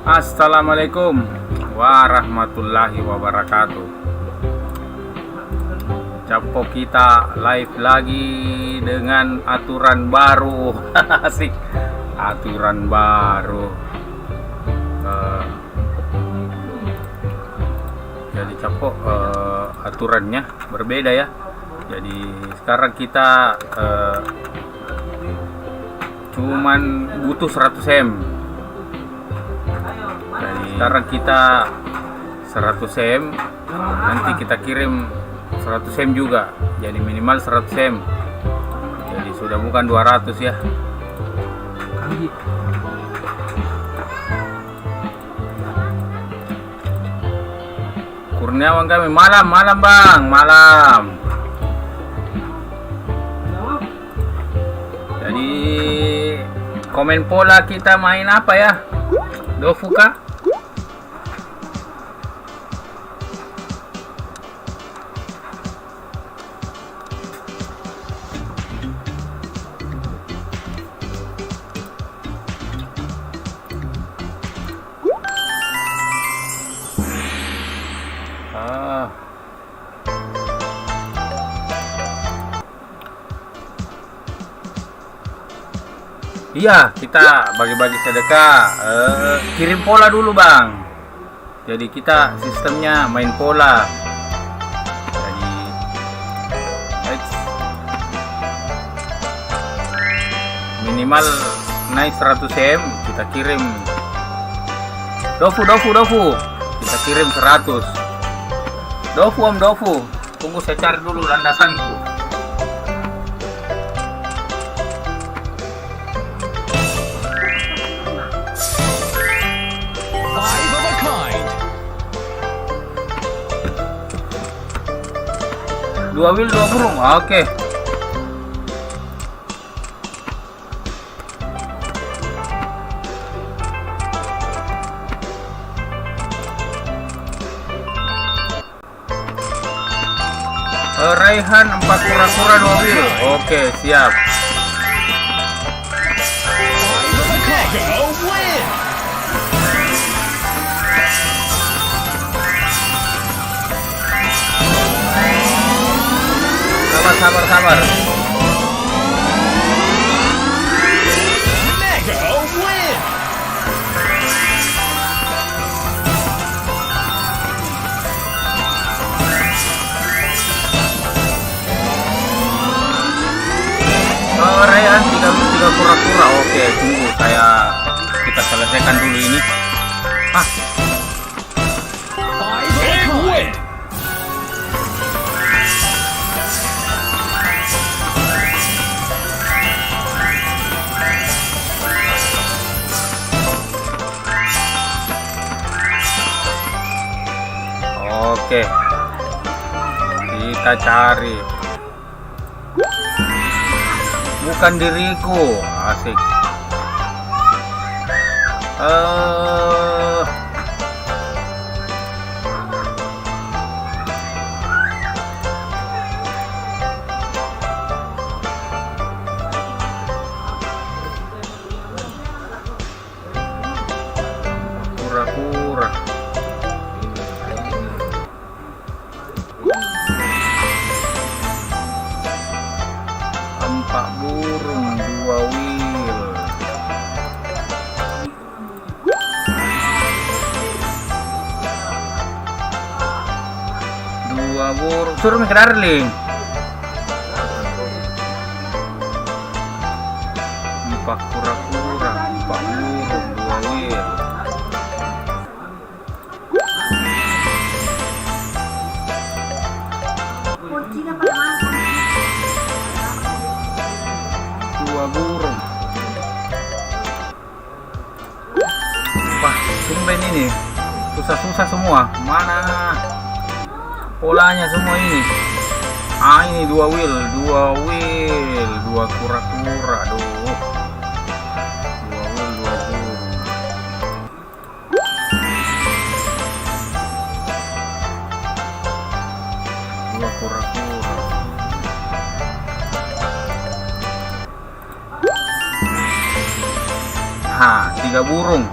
Assalamualaikum warahmatullahi wabarakatuh. Capo kita live lagi dengan aturan baru. Asik, aturan baru. Jadi Capo aturannya berbeda ya. Jadi sekarang kita cuman butuh 100 M. Jadi sekarang kita 100 M, nanti kita kirim 100 M juga, jadi minimal 100 M. Jadi sudah bukan 200 ya. Kurniawan kami malam bang, malam. Jadi komen pola kita main apa ya? Dofu kah? Iya, kita bagi-bagi sedekah. Kirim pola dulu bang. Jadi kita sistemnya main pola. Jadi minimal naik 100 M, kita kirim dofu. Kita kirim 100 dofu. Tunggu saya cari dulu landasanku. Dua wheel, dua burung. Oke. Raihan 4 kura-kura 2 wheel. Oke, siap. Sabar. Raihan 3 kura-kura. Oke, tunggu kita selesaikan dulu ini. Oke, kita cari. Bukan diriku, asik. Kura-kura. Empat burung, 2 wheel. Dua burung. Suruh ke Darling. 4 kura-kura, 4 burung, 2 wheel. Burung. Wah, tumben ini susah semua. Mana polanya semua ini? Ini 2 wheel, 2 kura-kura. Aduh, 2 wheel, 2 burung. Dua kura-kura. 3 burung.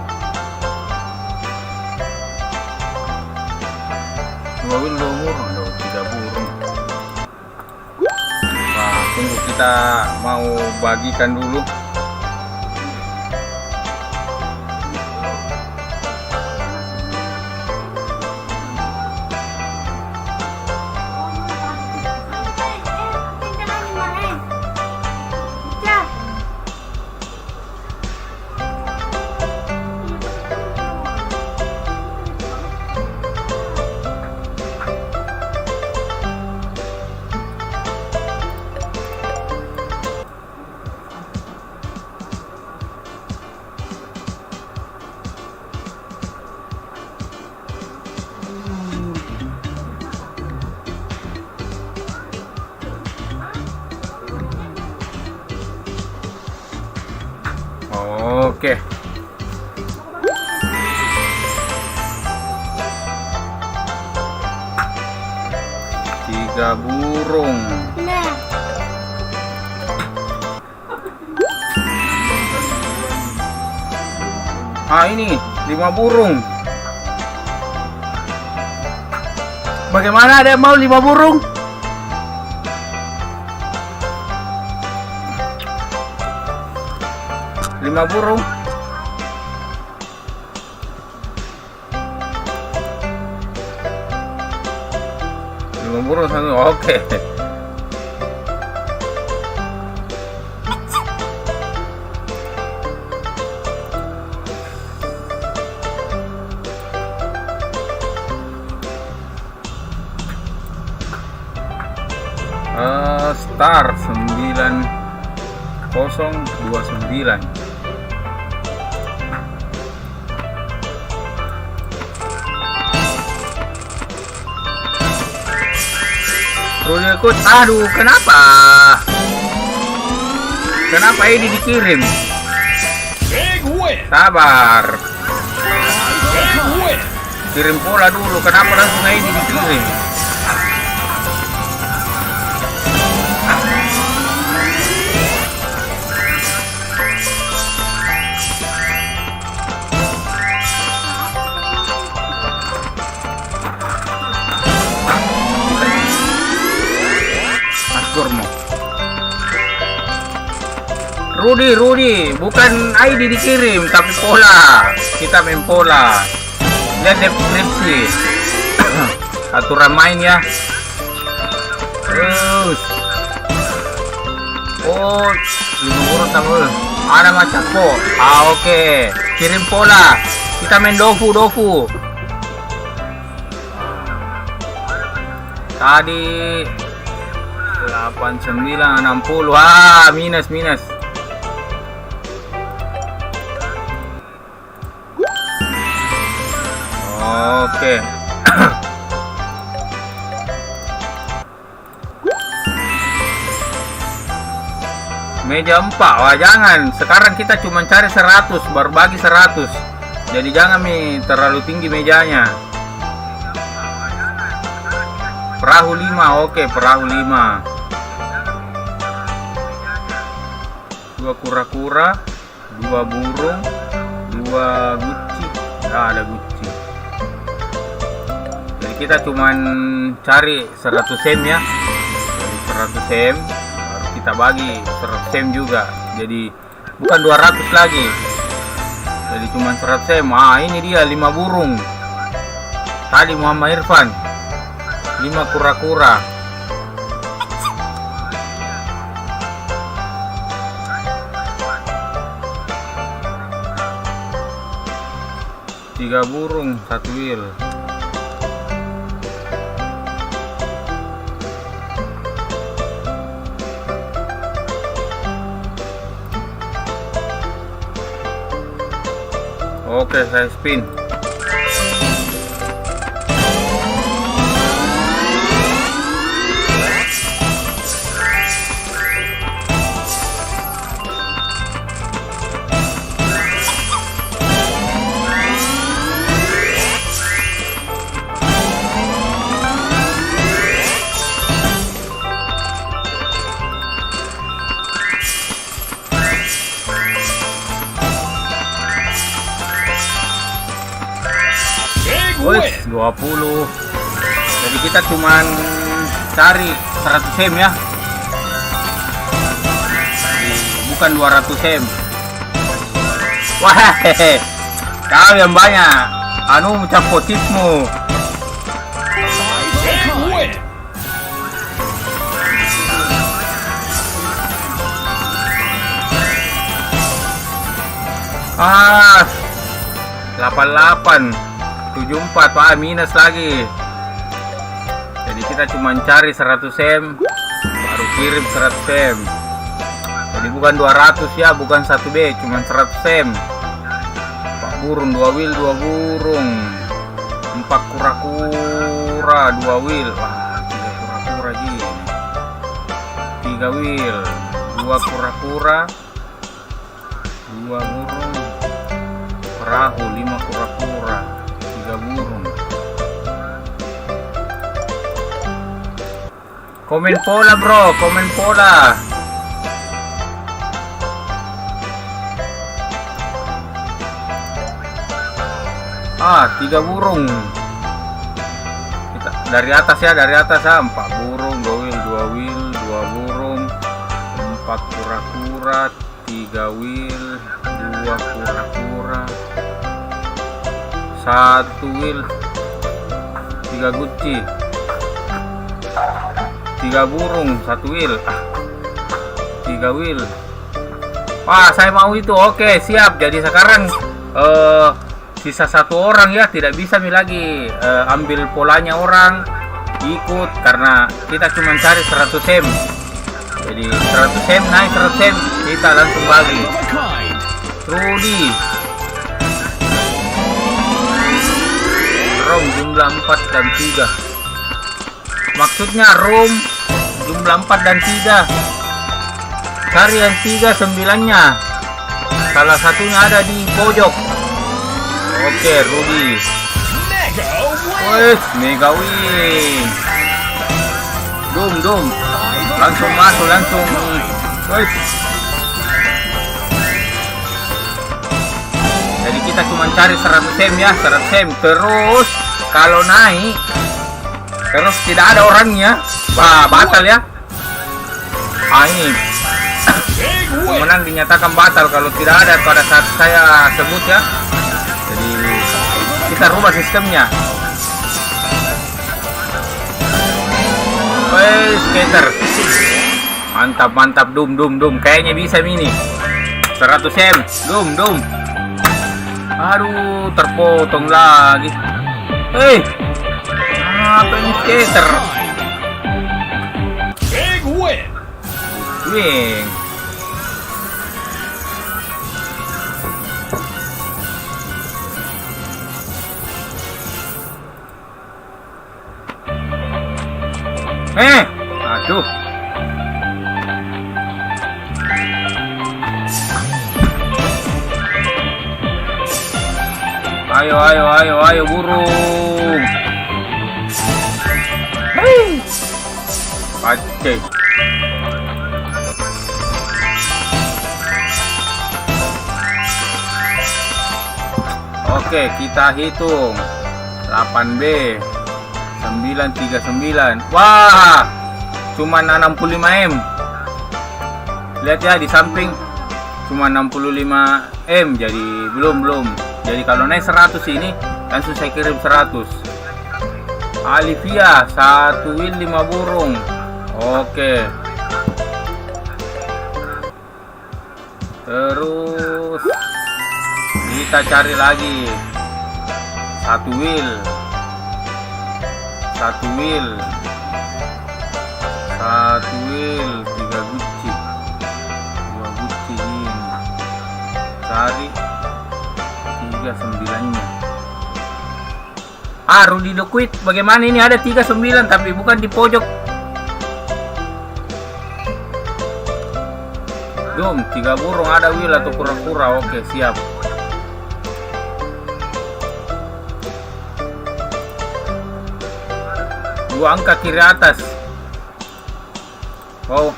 dua wheel dua burung, ada 3 burung. Wah, tunggu kita mau bagikan dulu. Oke. Tiga burung. Ini 5 burung. Bagaimana, ada yang mau 5 burung? Lima burung. Satu. Oke. Start 9029. Rudi ikut. Aduh, kenapa? Kenapa ini dikirim? Sabar. Kirim pola dulu. Kenapa langsung ini dikirim? Rudi, bukan ID dikirim, tapi pola. Kita main pola. Lihat deskripsi. Aturan main ya. Terus. Oh, 5 burung tambah. Ada macam kok. Oke. Kirim pola. Kita main dofu. Tadi 8960. Minus. Oke. Meja 4. Wah, jangan. Sekarang kita cuma cari 100, baru bagi 100. Jadi jangan terlalu tinggi mejanya. Perahu 5. Oke, perahu 5. 2 kura-kura, 2 burung, 2 guci. Ada guci. Jadi kita cuman cari 100 sem ya. Jadi 100 sem baru kita bagi 100 sem juga. Jadi bukan 200 lagi. Jadi cuman 100 sem. Ini dia 5 burung. Tadi Muhammad Irfan 5 kura-kura. Tiga burung, 1 wheel. Oke, saya spin. Wes, 20. Jadi kita cuman cari 100 M ya. Bukan 200 M. Wah, kau yang banyak. Anu mencapotismu. Ah, 88 74. Wah, minus lagi. Jadi kita cuma cari 100 M, baru kirim 100 M. Jadi bukan 200 ya, bukan 1B, cuma 100 M. 4 burung, 2 wheel, 2 burung, 4 kura-kura, 2 wheel. Wah, 3 kura-kura ji. 3 wheel, 2 kura-kura, 2 burung, perahu, 5 kura-kura, 3 burung. Komen pola bro, komen pola. Ah, 3 burung. Kita dari atas ya, dari atas ya. 4 burung, 2 wheel, 2 wheel, 2 burung, 4 kura-kura, 3 wheel, 2 kura-kura, 1 wheel, 3 guci, 3 burung, 1 wheel, 3 wheel. Wah, saya mau itu. Oke, siap. Jadi sekarang sisa 1 orang ya, tidak bisa lagi ambil polanya orang ikut karena kita cuma cari 100 M. Jadi 100 M naik 100 M kita langsung bagi. Rudy room jumlah 4 dan 3. Maksudnya room jumlah 4 dan 3. Cari yang 3 9-nya. Salah satunya ada di pojok. Oke, Rudy. Wes, mega win. Dum. Langsung masuk, langsung. Wes. Jadi kita cuma cari 100 M ya, 100 M. Terus kalau naik terus tidak ada orangnya, wah, batal ya. Ini pemenang dinyatakan batal kalau tidak ada pada saat saya sebut ya. Jadi kita rubah sistemnya. Wes, skater. Mantap, dum. Kayaknya bisa ini. 100 M, dum. Aduh, terpotong lagi. Apa ini skater? Big win. Aduh. Ayo burung. Pacek. Oke, kita hitung. 8B 939. Wah, cuma 65 M. Lihat ya di samping cuma 65 M. Jadi belum. Jadi kalau naik 100 ini langsung saya kirim 100. Alivia 1 wheel 5 burung. Oke. Terus kita cari lagi 1 wheel 3 guci, 2 guci ini. Cari 3 9-nya. Rudy Liquid bagaimana ini? Ada 39 tapi bukan di pojok. 3 burung, ada wheel atau kura-kura. Oke, siap. Dua angka kiri atas. Oh.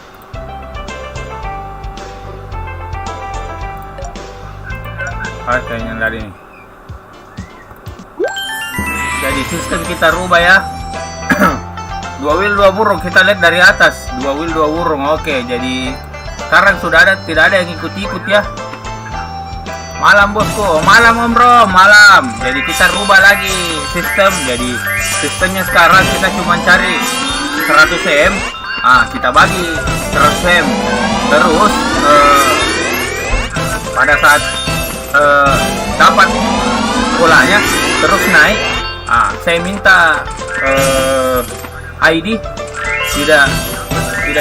Kayaknya dari ini. Jadi sistem kita rubah ya. 2 wheel 2 burung, kita lihat dari atas. 2 wheel 2 burung. Oke, jadi sekarang sudah ada, tidak ada yang ikut-ikut ya. Malam bosku, malam Om Bro, malam. Jadi kita rubah lagi sistem. Jadi sistemnya sekarang kita cuma cari 100 M. Kita bagi 100 M. Terus pada saat dapat bolanya terus naik, saya minta ID tidak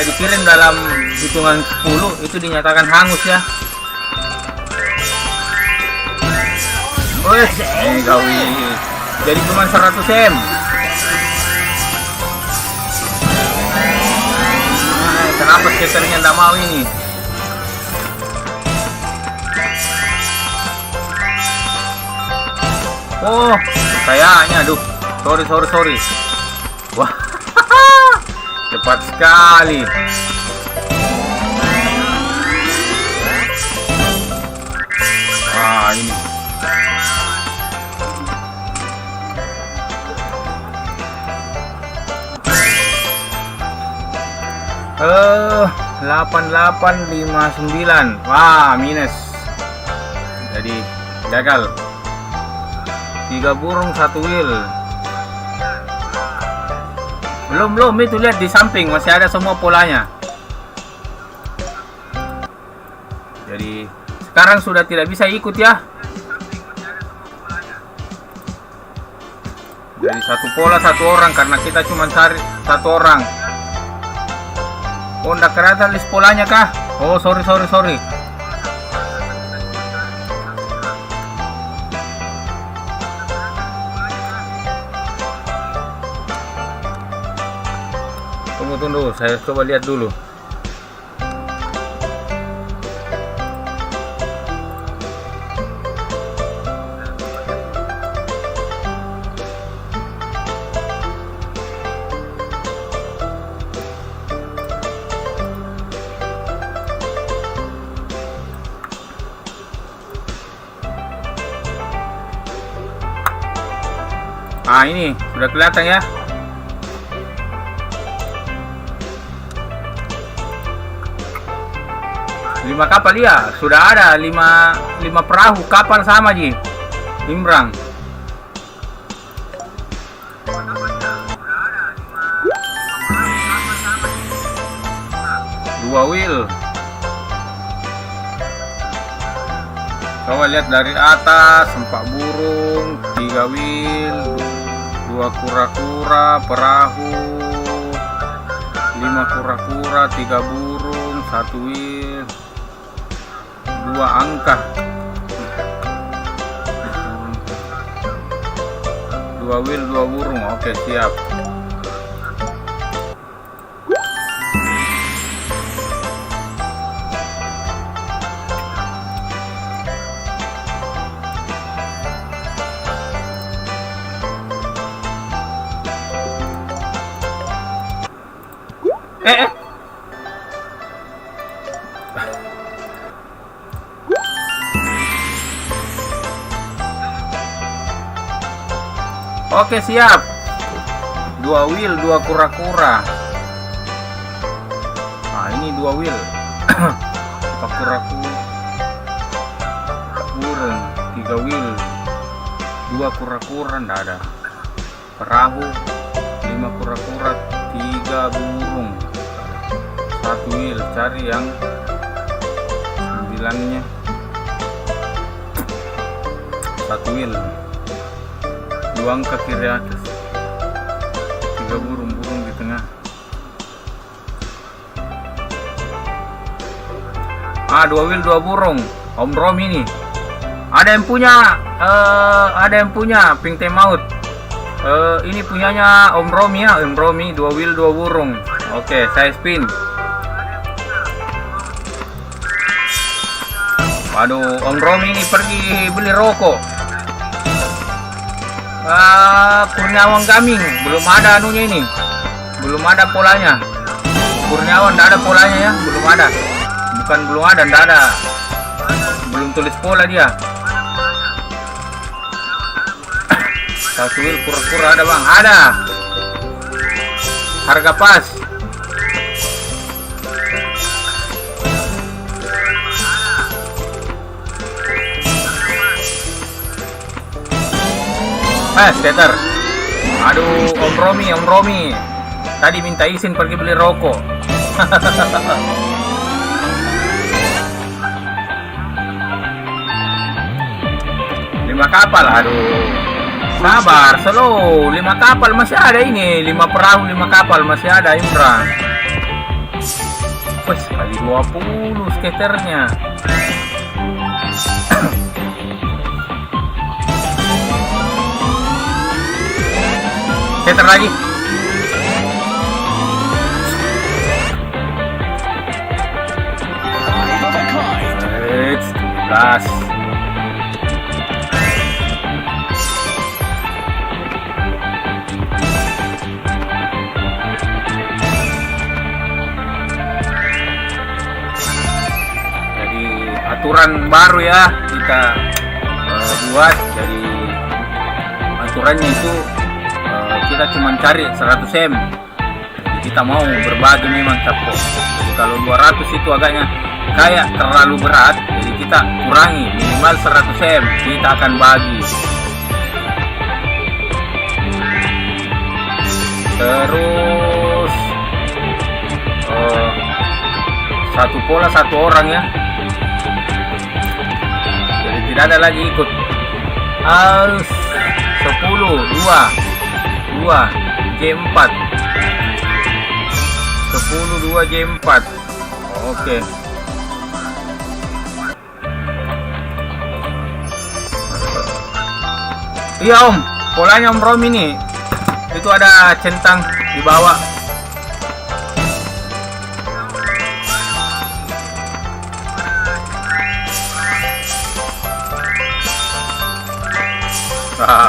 dikirim dalam hitungan 10, itu dinyatakan hangus ya. Wes, gawi. Jadi cuma 100 M. Kenapa skaternya nggak mau ini? Oh, kayaknya, aduh, sorry. Wah, cepat sekali. Ini. Eh, 8859. Wah, minus. Jadi gagal. 3 burung 1 wheel. Belum itu, lihat di samping masih ada semua polanya. Jadi sekarang sudah tidak bisa ikut ya. Jadi satu pola 1 orang karena kita cuma cari 1 orang. Oh, enggak kelihatan list polanya kah? Oh, sorry. Tunggu, saya coba lihat dulu. Ini sudah kelihatan ya. Lima kapal ya, sudah ada 5 perahu kapal sama Ji. Imbrang. Dua wheel. Coba lihat dari atas, 4 burung, 3 wheel, 2 kura-kura, perahu, 5 kura-kura, 3 burung, 1 wheel, 2 angka, 2 wheel 2 burung. Oke, siap. Oke, siap. 2 wheel 2 kura-kura. Ini 2 wheel 4 kura-kura, burung, 3 wheel 2 kura-kura, ndak ada. Perahu 5 kura-kura, 3 burung, 1 wheel. Cari yang 9-nya. 1 wheel, 2 angka kiri atas, 3 burung di tengah. 2 wheel 2 burung. Om Rom ini ada yang punya Pink Maut. Ini punyanya Om Romi ya. Om Romi 2 wheel 2 burung. Oke, saya spin. Waduh, Om Romi ini pergi beli rokok. Kurniawan Gaming belum ada anunya ini, belum ada polanya. Kurniawan tidak ada polanya ya, belum ada. Bukan belum ada, tidak ada. Belum tulis pola dia. 1 wheel kura-kura ada bang, ada. harga pas. Skater. Aduh, Om Romi. Tadi minta izin pergi beli rokok. 5 kapal, aduh. Sabar, slow. 5 kapal masih ada ini. 5 perahu, 5 kapal masih ada, Imran. Wes, kali 20 skaternya. Skater lagi. It's 17. Aturan baru ya kita buat. Jadi aturannya itu kita cuma cari 100 M. Jadi kita mau berbagi memang capo. Jadi kalau 200 itu agaknya kayak terlalu berat, jadi kita kurangi minimal 100 M. Kita akan bagi. Terus satu pola satu orang ya. Tidak ada lagi ikut. Harus 10, 2 J4. 10, 2 J4. Oke. Iya Om, polanya Om Romi nih. Itu ada centang di bawah.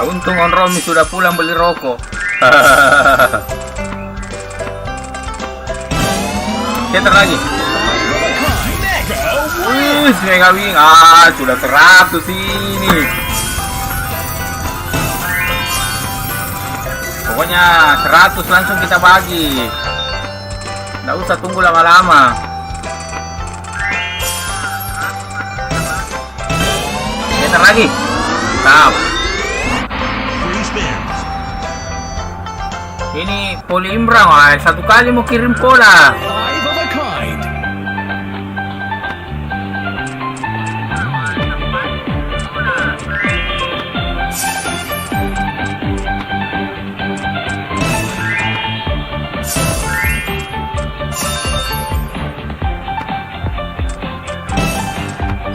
Untung Om Romi sudah pulang beli rokok. Ceter lagi. Mega wing. Sudah 100 ini. Pokoknya 100 langsung kita bagi. Nggak usah tunggu lama-lama. Ceter lagi. Mantap. Ini poli Imran, satu kali mau kirim pola.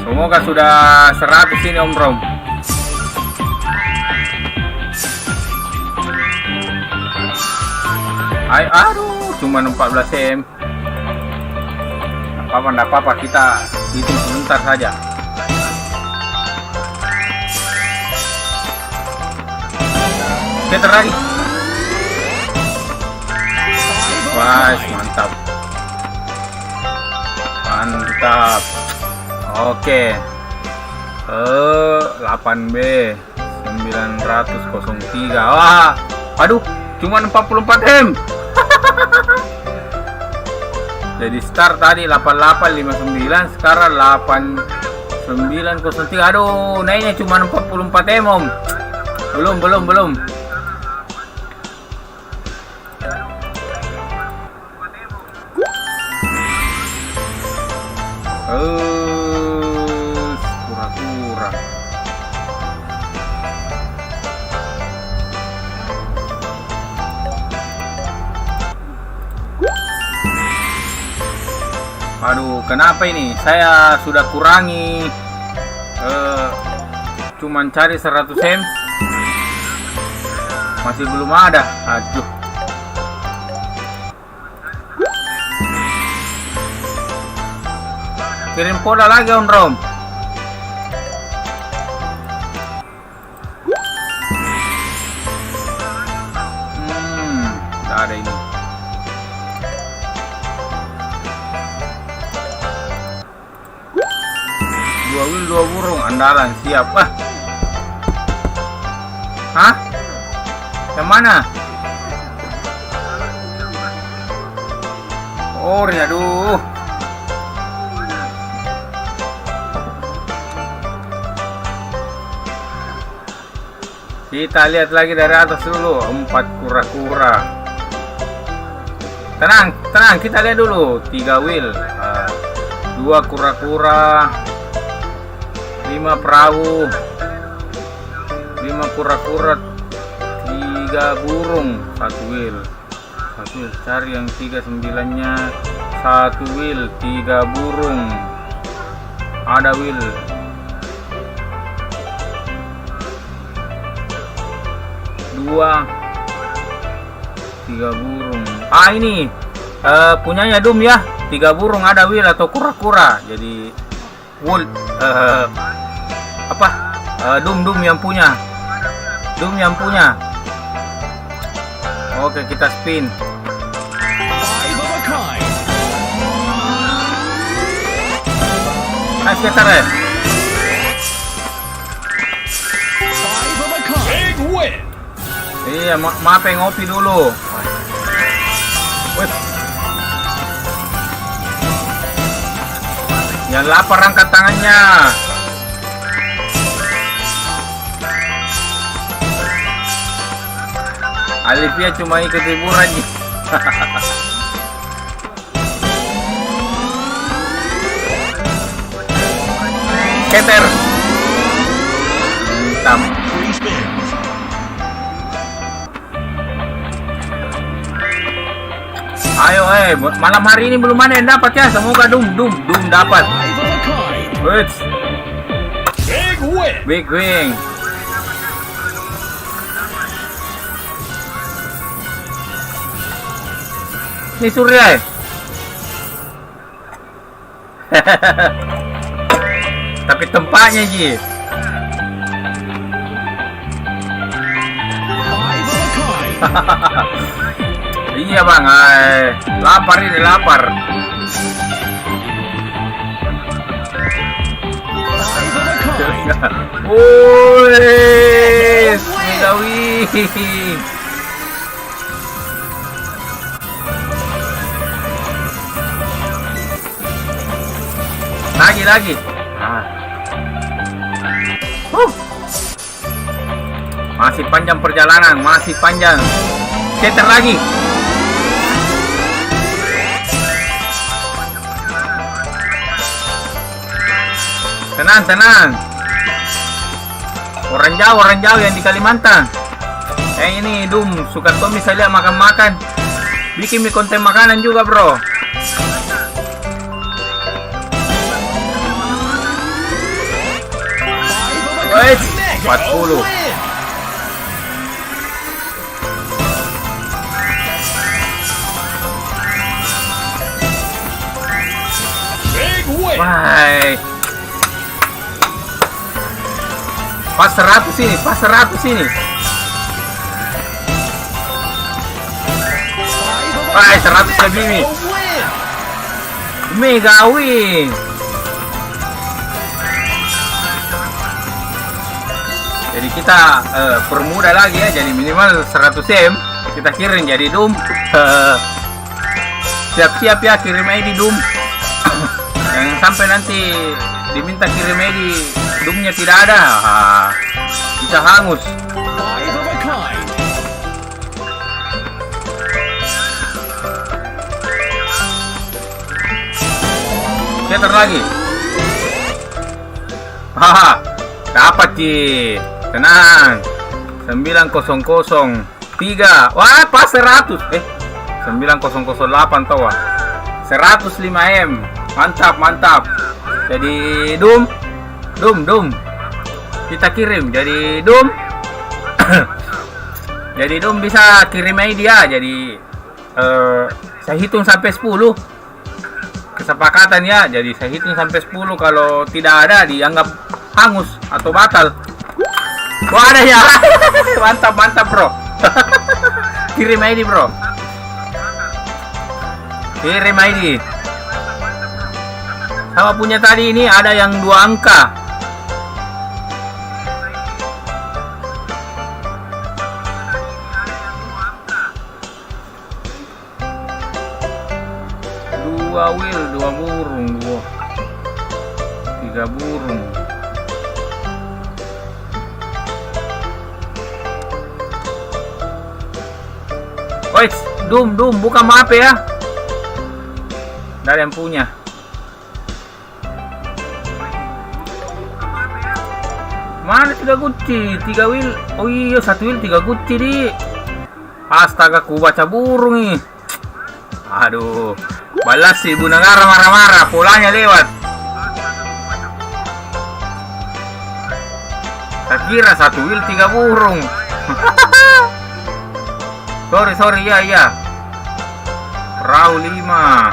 Semoga sudah 100 ini Om Rom. Aduh, cuma 14 M. Enggak apa-apa, kita hitung sebentar saja. Peter lagi. Wah, mantap. Oke. 8B 903. Wah, aduh, cuma 44 M. Jadi start tadi 8859, sekarang 8903. Aduh, naiknya cuma 44 M Om. Belum. Pura-pura. Aduh, kenapa ini? Saya sudah kurangi, cuman cari 100 M, masih belum ada. Aduh. Kirim pola lagi Om Rom. Tidak ada ini. Dua burung andalan siap. Hah? Yang mana? Ori, aduh. Kita lihat lagi dari atas dulu. 4 kura-kura. Tenang, tenang, kita lihat dulu. 3 wheel, 2 kura-kura, 5 perahu, 5 kura-kura, 3 burung, 1 wheel. Cari yang 39-nya. 1 wheel, 3 burung. Ada wheel. 2, 3 burung. Ini punyanya Dum ya. 3 burung, ada wheel atau kura-kura. Jadi wool Dum yang punya. Dum yang punya. Oke, kita spin. Nah, sekitar ya. Iya, maaf ngopi dulu. Wih. Yang lapar angkat tangannya. Alivia cuma ikut hiburan. Keter. Hitam. Ayo, malam hari ini belum ada yang dapat ya. Semoga Dum dapat. Big wing. Ini Surya. Tapi tempatnya Ji. Iya bang, lapar ini lapar. Woi, Megawi. Lagi. Masih panjang perjalanan, masih panjang. Ceter lagi. Tenang. Orang jauh yang di Kalimantan. Ini Dum suka Tommy saya lihat makan. Bikin konten makanan juga, bro. Wait, 40. Wah. Pas 100 ini. Wah, 100 lebih nih. Megawi. Jadi kita permudah lagi ya. Jadi minimal 100 M kita kirim. Jadi Dum siap-siap ya, kirim ID Dum. Jangan sampai nanti diminta kirim ID Dumnya tidak ada, bisa hangus. Ceter lagi. Dapat Ci. Tenang. 9003. Wah, pas 100. 9008 tahu. 105 M. Mantap. Jadi Dum. Kita kirim. Jadi Dum. Jadi Dum bisa kirim ID ya. Jadi saya hitung sampai 10. Kesepakatan ya. Jadi saya hitung sampai 10. Kalau tidak ada dianggap hangus atau batal. Wah, ada ya. Mantap bro. Kirim ID bro. Kirim ID. Sama punya tadi ini ada yang 2 angka. burung gua. 3 burung. Woi, Dum, buka map ya. Nggak ada yang punya. Mana 3 guci? 3 wheel. Oh iya, 1 wheel 3 guci di. Astaga, ku baca burung nih. Aduh, balas si Ibu Negara marah-marah, polanya lewat. Saya kira 1 wheel 3 burung. sorry, iya. Perahu 5.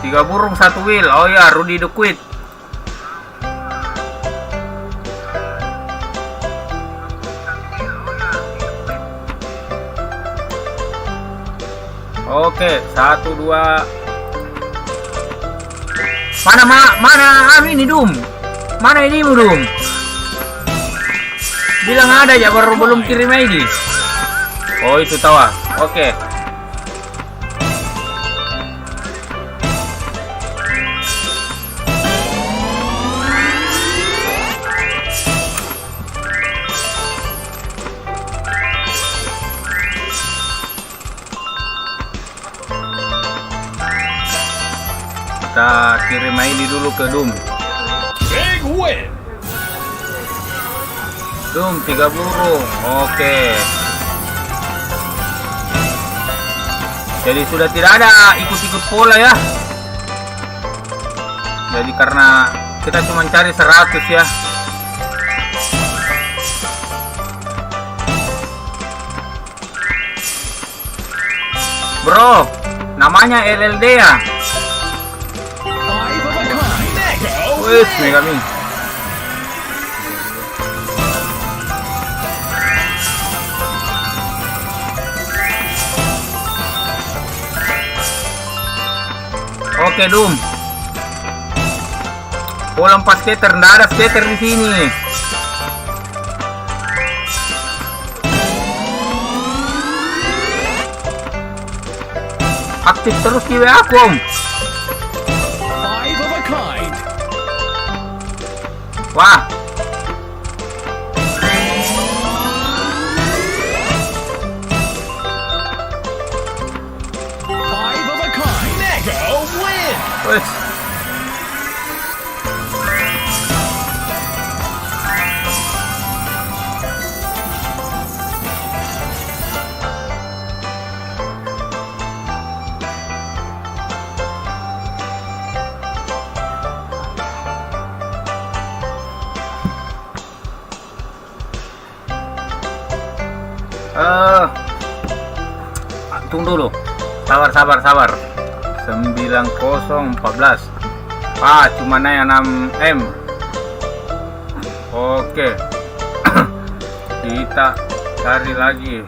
3 burung 1 wheel. Oh ya, Rudy the Quid. Oke, 1, 2. Mana ini Dum? Mana ini Dum? Bilang ada ya, baru belum kirim ID. Oh, itu tawa. Oke. Kita kirim ID dulu ke Dum. Big win. Dum, 3 burung. Oke. Jadi sudah tidak ada ikut-ikut pola ya. Jadi karena kita cuma cari 100 ya. Bro, namanya LLD ya. Wih, Megami. Oke, Dum. Pola 4 skater, nggak ada skater di sini. Aktif terus di WA aku, Om. Wah. Wih. Tunggu dulu. Sabar. 9014. Cuma naik 6M. Oke. Kita cari lagi.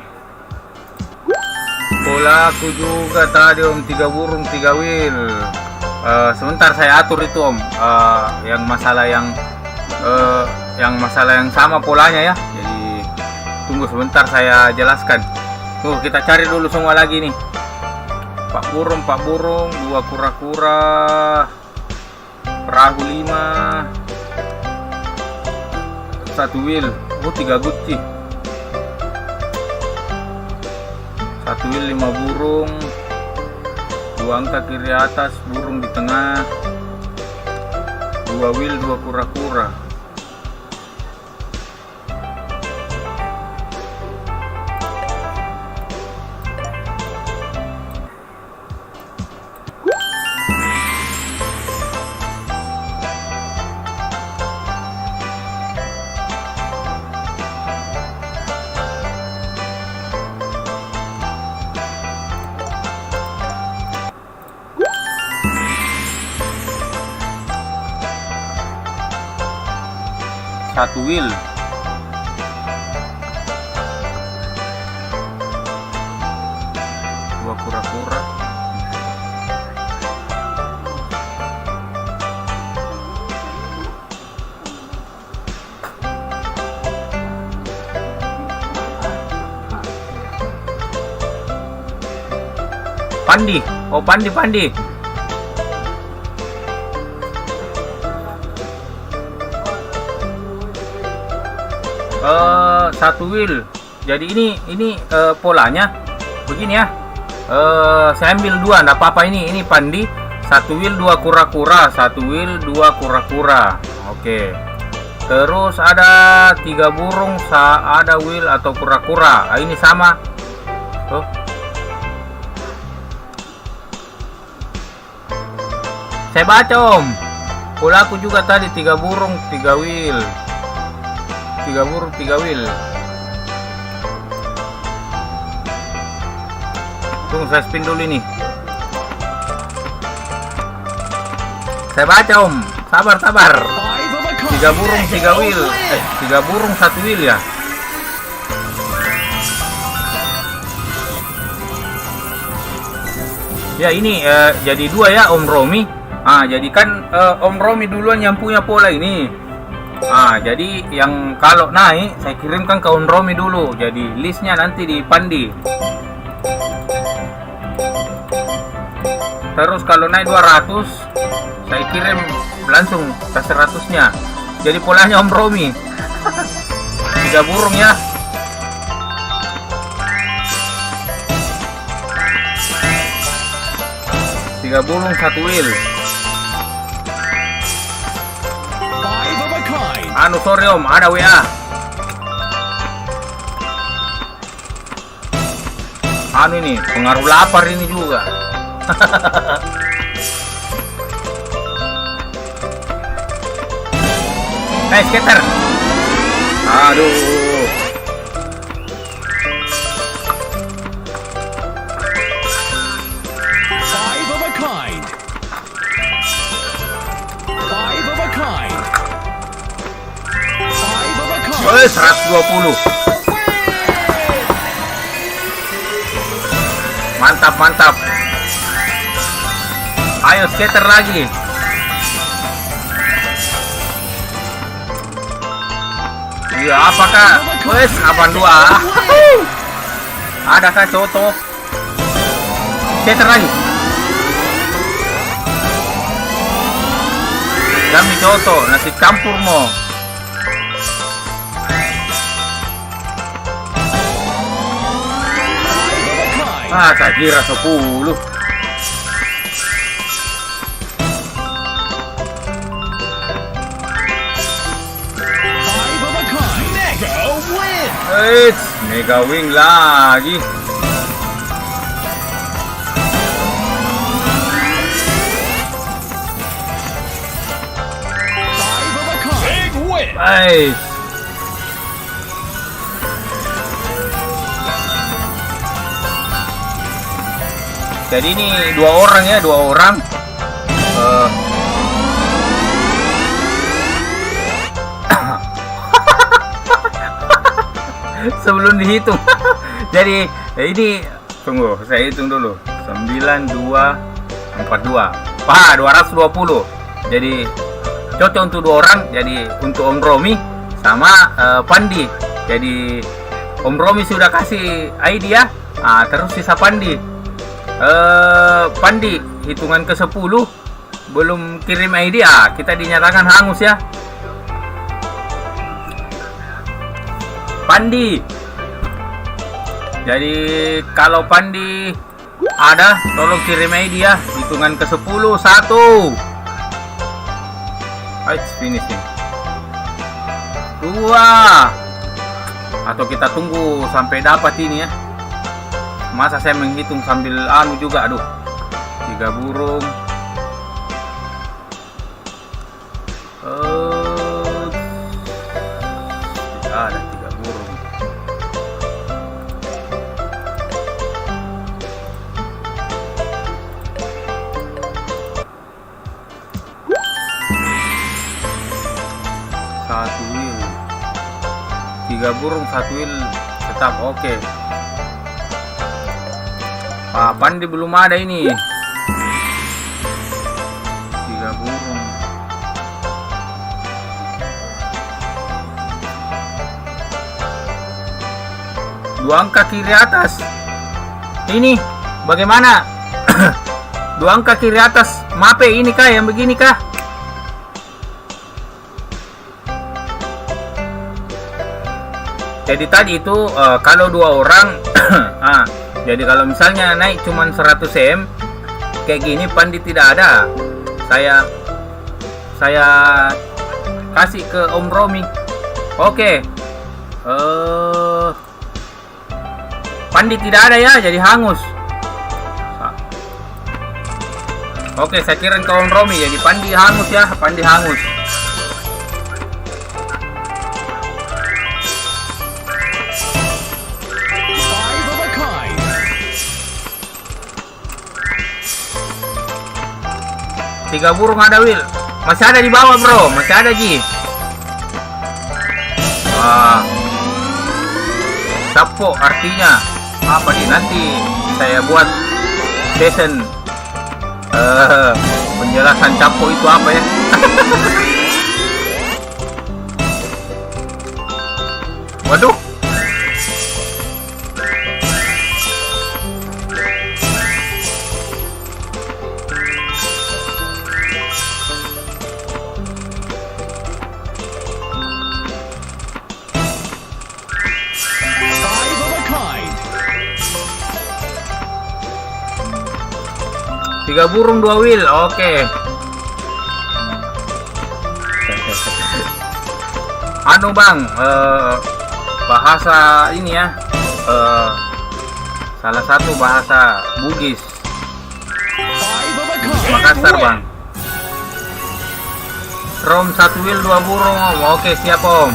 Pola aku juga tadi, Om. 3 burung 3 wheel. Sebentar saya atur itu, Om. Yang masalah yang sama polanya ya. Jadi tunggu sebentar saya jelaskan. Tuh, kita cari dulu semua lagi nih. 4 burung, 2 kura-kura, perahu 5, 1 wheel. 3 guci. 1 wheel 5 burung, 2 angka kiri atas, burung di tengah, 2 wheel 2 kura-kura. Satu wheel, 2 kura-kura, Pandi. Oh, Pandi. Satu wheel. Jadi ini polanya begini ya. Saya ambil dua, enggak apa-apa ini Pandi. Satu wheel, dua kura-kura. Satu wheel, dua kura-kura. Oke. Terus ada 3 burung, ada wheel atau kura-kura. Ini sama. Tuh. Saya baca Om. Pola aku juga tadi 3 burung, 3 wheel. 3 burung, 3 wheel. Tunggu saya spin dulu ini. Saya baca Om. Sabar. 3 burung, 3 wheel. 3 burung, 1 wheel ya. Ya ini jadi 2 ya Om Romi. Jadi kan Om Romi duluan yang punya pola ini. Jadi yang kalau naik saya kirimkan ke Om Romi dulu. Jadi listnya nanti di Pandi. Terus kalau naik 200 saya kirim langsung ke 100-nya. Jadi polanya Om Romi. 3 burung ya. Tiga burung, 1 wheel. Sorry Om, ada WA. Ini pengaruh lapar ini juga. Skater. Aduh. Five of a kind. 120. Mantap. Ayo skater lagi. Iya, apakah? 82. Adakah Coto? Skater lagi. Kami Coto, nasi campur mo. Tak kira 10. Mega win lagi. Big win. Jadi ini 2 orang ya, 2 orang. Sebelum dihitung. Jadi ini tunggu, saya hitung dulu. 9242. 220. Jadi cocok untuk 2 orang. Jadi untuk Om Romi sama Pandi. Jadi Om Romi sudah kasih ID ya. Terus sisa Pandi. Pandi hitungan ke 10 belum kirim ID kita dinyatakan hangus ya. Pandi. Jadi kalau Pandi ada tolong kirim ID ya. Hitungan ke 10. 1. Finishing. 2. Atau kita tunggu sampai dapat ini ya. Masa saya menghitung sambil juga, aduh. 3 burung. Ada 3 burung. Satu wheel. 3 burung, 1 wheel tetap oke. Pandi belum ada ini. 3 burung. Dua angka kiri atas. Ini bagaimana? 2 angka kiri atas. Mape ini kah yang begini kah? Jadi tadi itu kalau 2 orang jadi kalau misalnya naik cuman 100 cm kayak gini, pandi tidak ada. Saya kasih ke Om Romi. Oke. Pandi tidak ada ya, jadi hangus. Oke, saya kirim ke Om Romi, jadi pandi hangus ya, pandi hangus. Tiga burung ada, Will. Masih ada di bawah, bro. Masih ada, Ji. Sapo artinya apa nih? Nanti saya buat session penjelasan capo itu apa ya. Waduh. Tiga burung 2 wheel, oke. Anu bang, bahasa ini ya, salah satu bahasa Bugis, Makassar bang. Rom 1 wheel 2 burung om, oke siap om.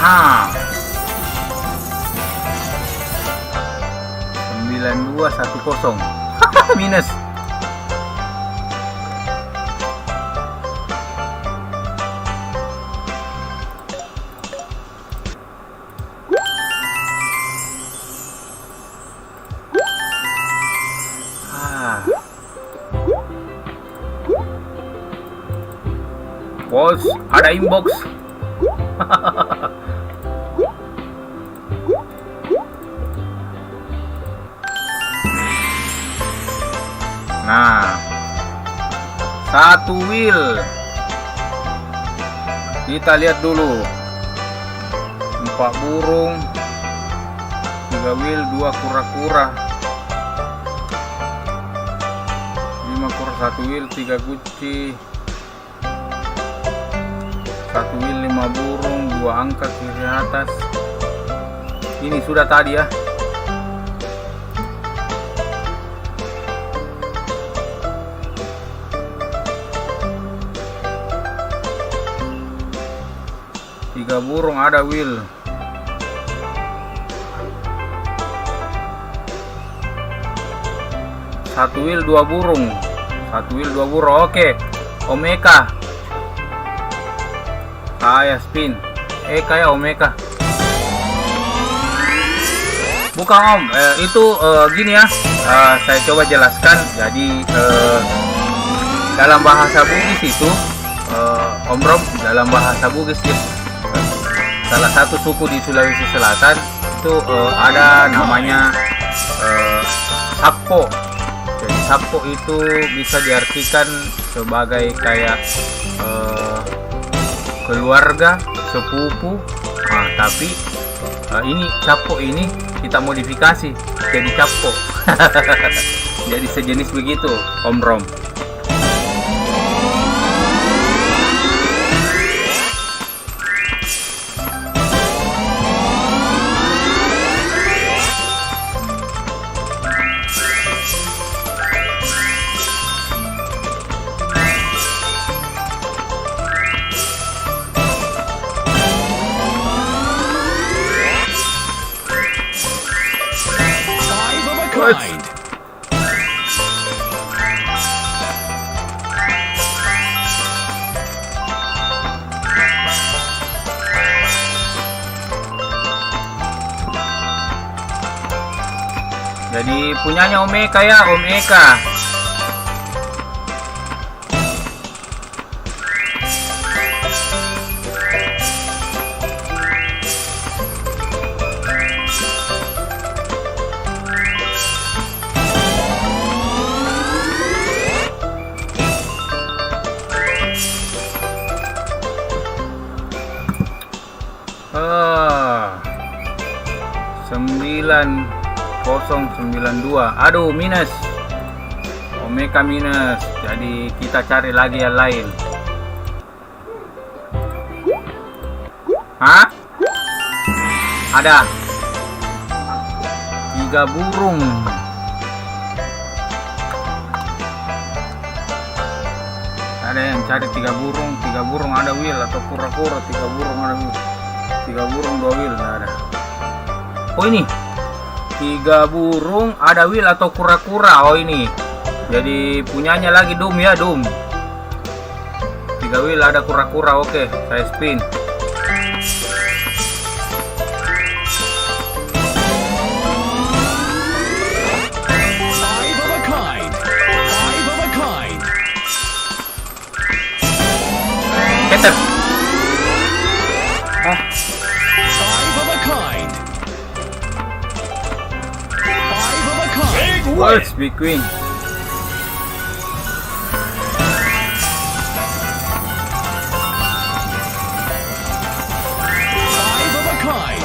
Nah, 9210 minus. Bos, ada inbox. Nah, 1 wheel. Kita lihat dulu. 4 burung, 3 wheel, 2 kura-kura, 5 kura, 1 wheel, 3 guci, 1 wheel, 5 burung, 2 angka kiri atas. Ini sudah tadi ya. Tiga burung ada wheel. Satu wheel 2 burung. 1 wheel 2 burung. Oke. Omeka. Kayak spin. Kayak Omeka. Bukan om. Itu gini ya. Saya coba jelaskan. Jadi dalam bahasa Bugis itu Om Rom, dalam bahasa Bugis salah satu suku di Sulawesi Selatan itu ada namanya Sapo. Jadi Sapo itu bisa diartikan sebagai kayak keluarga, sepupu. Nah, tapi ini Sapo ini kita modifikasi jadi Capo. Jadi sejenis begitu Om Rom. Jadi punyanya Om Eka ya, Om Eka. Ah, 9092. Aduh, minus. Omega minus. Jadi kita cari lagi yang lain. Hah? Ada 3 burung. Ada yang cari 3 burung. 3 burung ada wheel atau kura-kura. 3 burung ada wheel. 3 burung 2 wheel nggak ada. Oh ini 3 burung ada wheel atau kura-kura. Oh ini jadi punyanya lagi Dum ya, Dum. 3 wheel ada kura-kura. Oke, saya spin. Five of a kind. Five of a kind. Keter. Ah, Five of a kind. Five of a kind. Big win. words big queen. Five of a kind.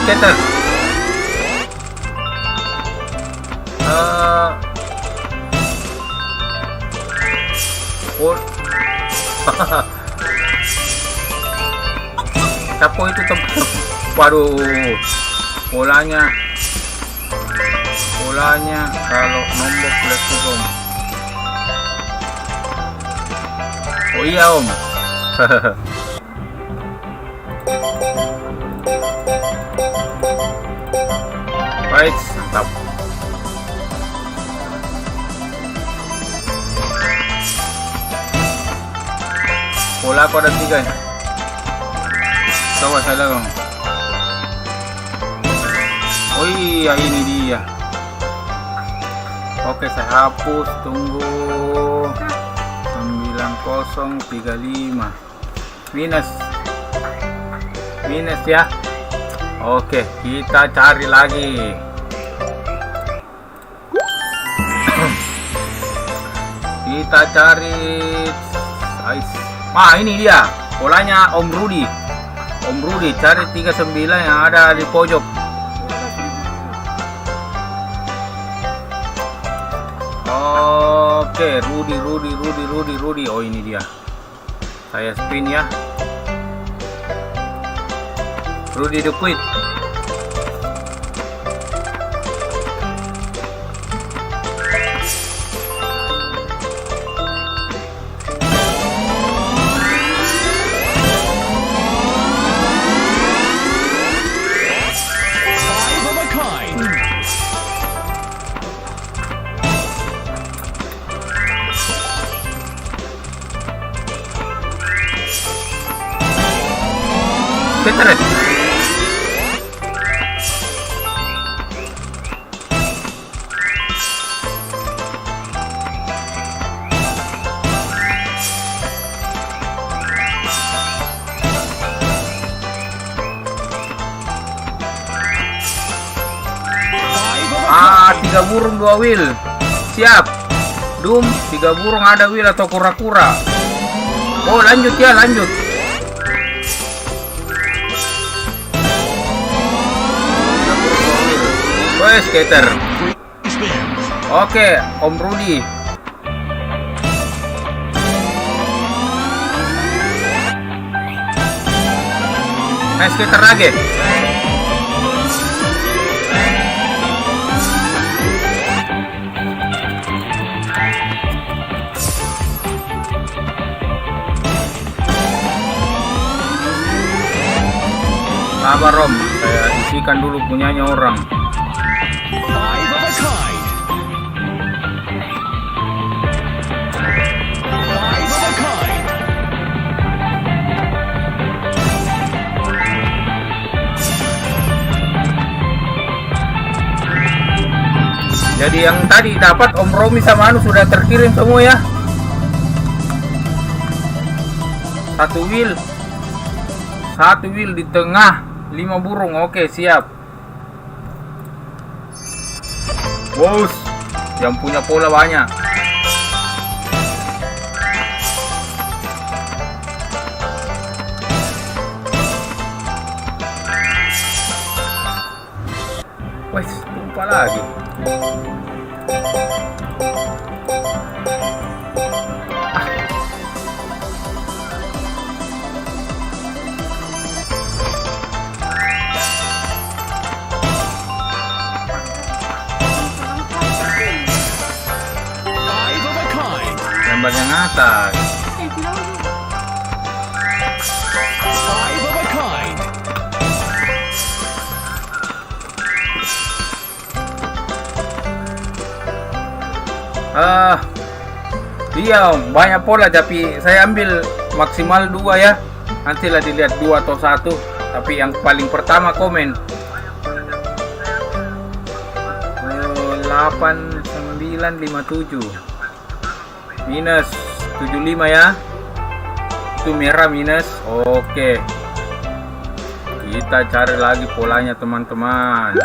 Keter. Oh. Siapa itu tempat? Waduh, polanya kalau nombor platform. Oh iya Om. Baik, mantap. Bola aku ada 3 ya. Coba saya lakukan. Oh iya, ini dia. Oke, saya hapus. Tunggu. 9035 minus ya. Oke, kita cari lagi. Kita cari ini dia polanya Om Rudi cari 39 yang ada di pojok. Oke, Rudi. Oh ini dia. Saya spin ya. Rudi the Quid. Five of a kind. Bener. Ah, 3 burung 2 wheel. Siap. Dum, 3 burung ada wheel atau kura-kura. Oh, lanjut ya, lanjut. Wes, skater. Oke, Om Rudi. Skater lagi. Sabar Om, saya isikan dulu punyanya orang. 5 of a kind. 5 of a kind. Jadi yang tadi dapat Om Romi sama Anu sudah terkirim semua ya. Satu wheel di tengah, 5 burung. Oke, siap. Bos, yang punya pola banyak. Wes, lupa lagi. Yang atas. 5 of a kind. Iya Om, banyak pola tapi saya ambil maksimal 2 ya. Nantilah dilihat 2 atau 1. Tapi yang paling pertama komen 8957 minus 75 ya. Itu merah minus. Oke, kita cari lagi polanya teman-teman.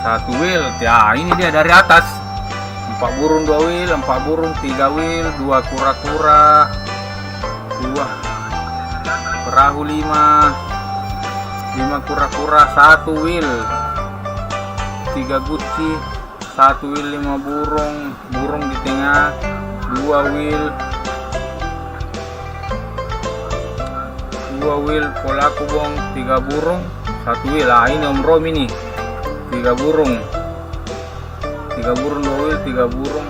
Satu wheel, ya ini dia dari atas. 4 burung 2 wheel, 4 burung 3 wheel, 2 kura-kura, 2 perahu 5 kura-kura, 1 wheel, 3 guci, 1 wheel 5 burung di tengah, 2 wheel, pola kubong, 3 burung, 1 wheel. Lah ini Om Rom ini. 3 burung 2 wheel, 3 burung.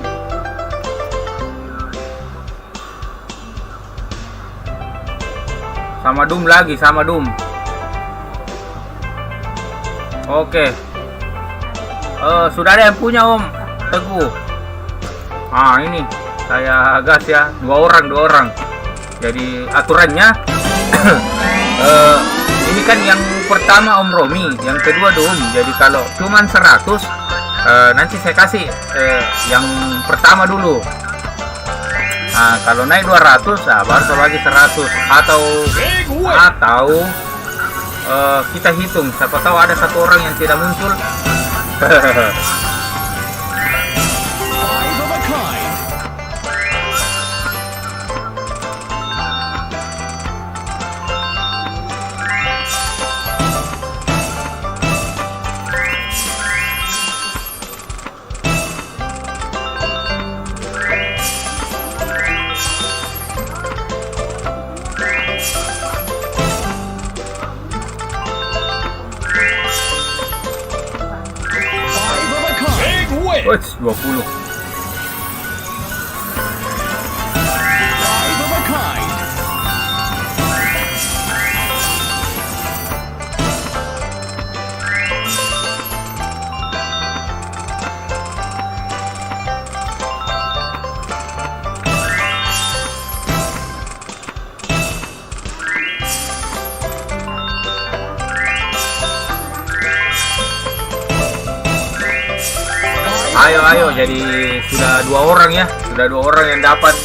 Sama dum lagi, sama dum. Oke. Sudah ada yang punya Om Teguh. Ini saya gas ya, 2 orang. Jadi aturannya ini kan yang pertama Om Romi, yang kedua Dum. Jadi kalau cuman 100, nanti saya kasih yang pertama dulu. Nah, kalau naik 200, baru saya bagi 100. Atau kita hitung, siapa tahu ada 1 orang yang tidak muncul. 5 of a kind. Wih, 20. 5 of a kind. Ayo, jadi sudah 2 orang ya, sudah 2 orang yang dapat.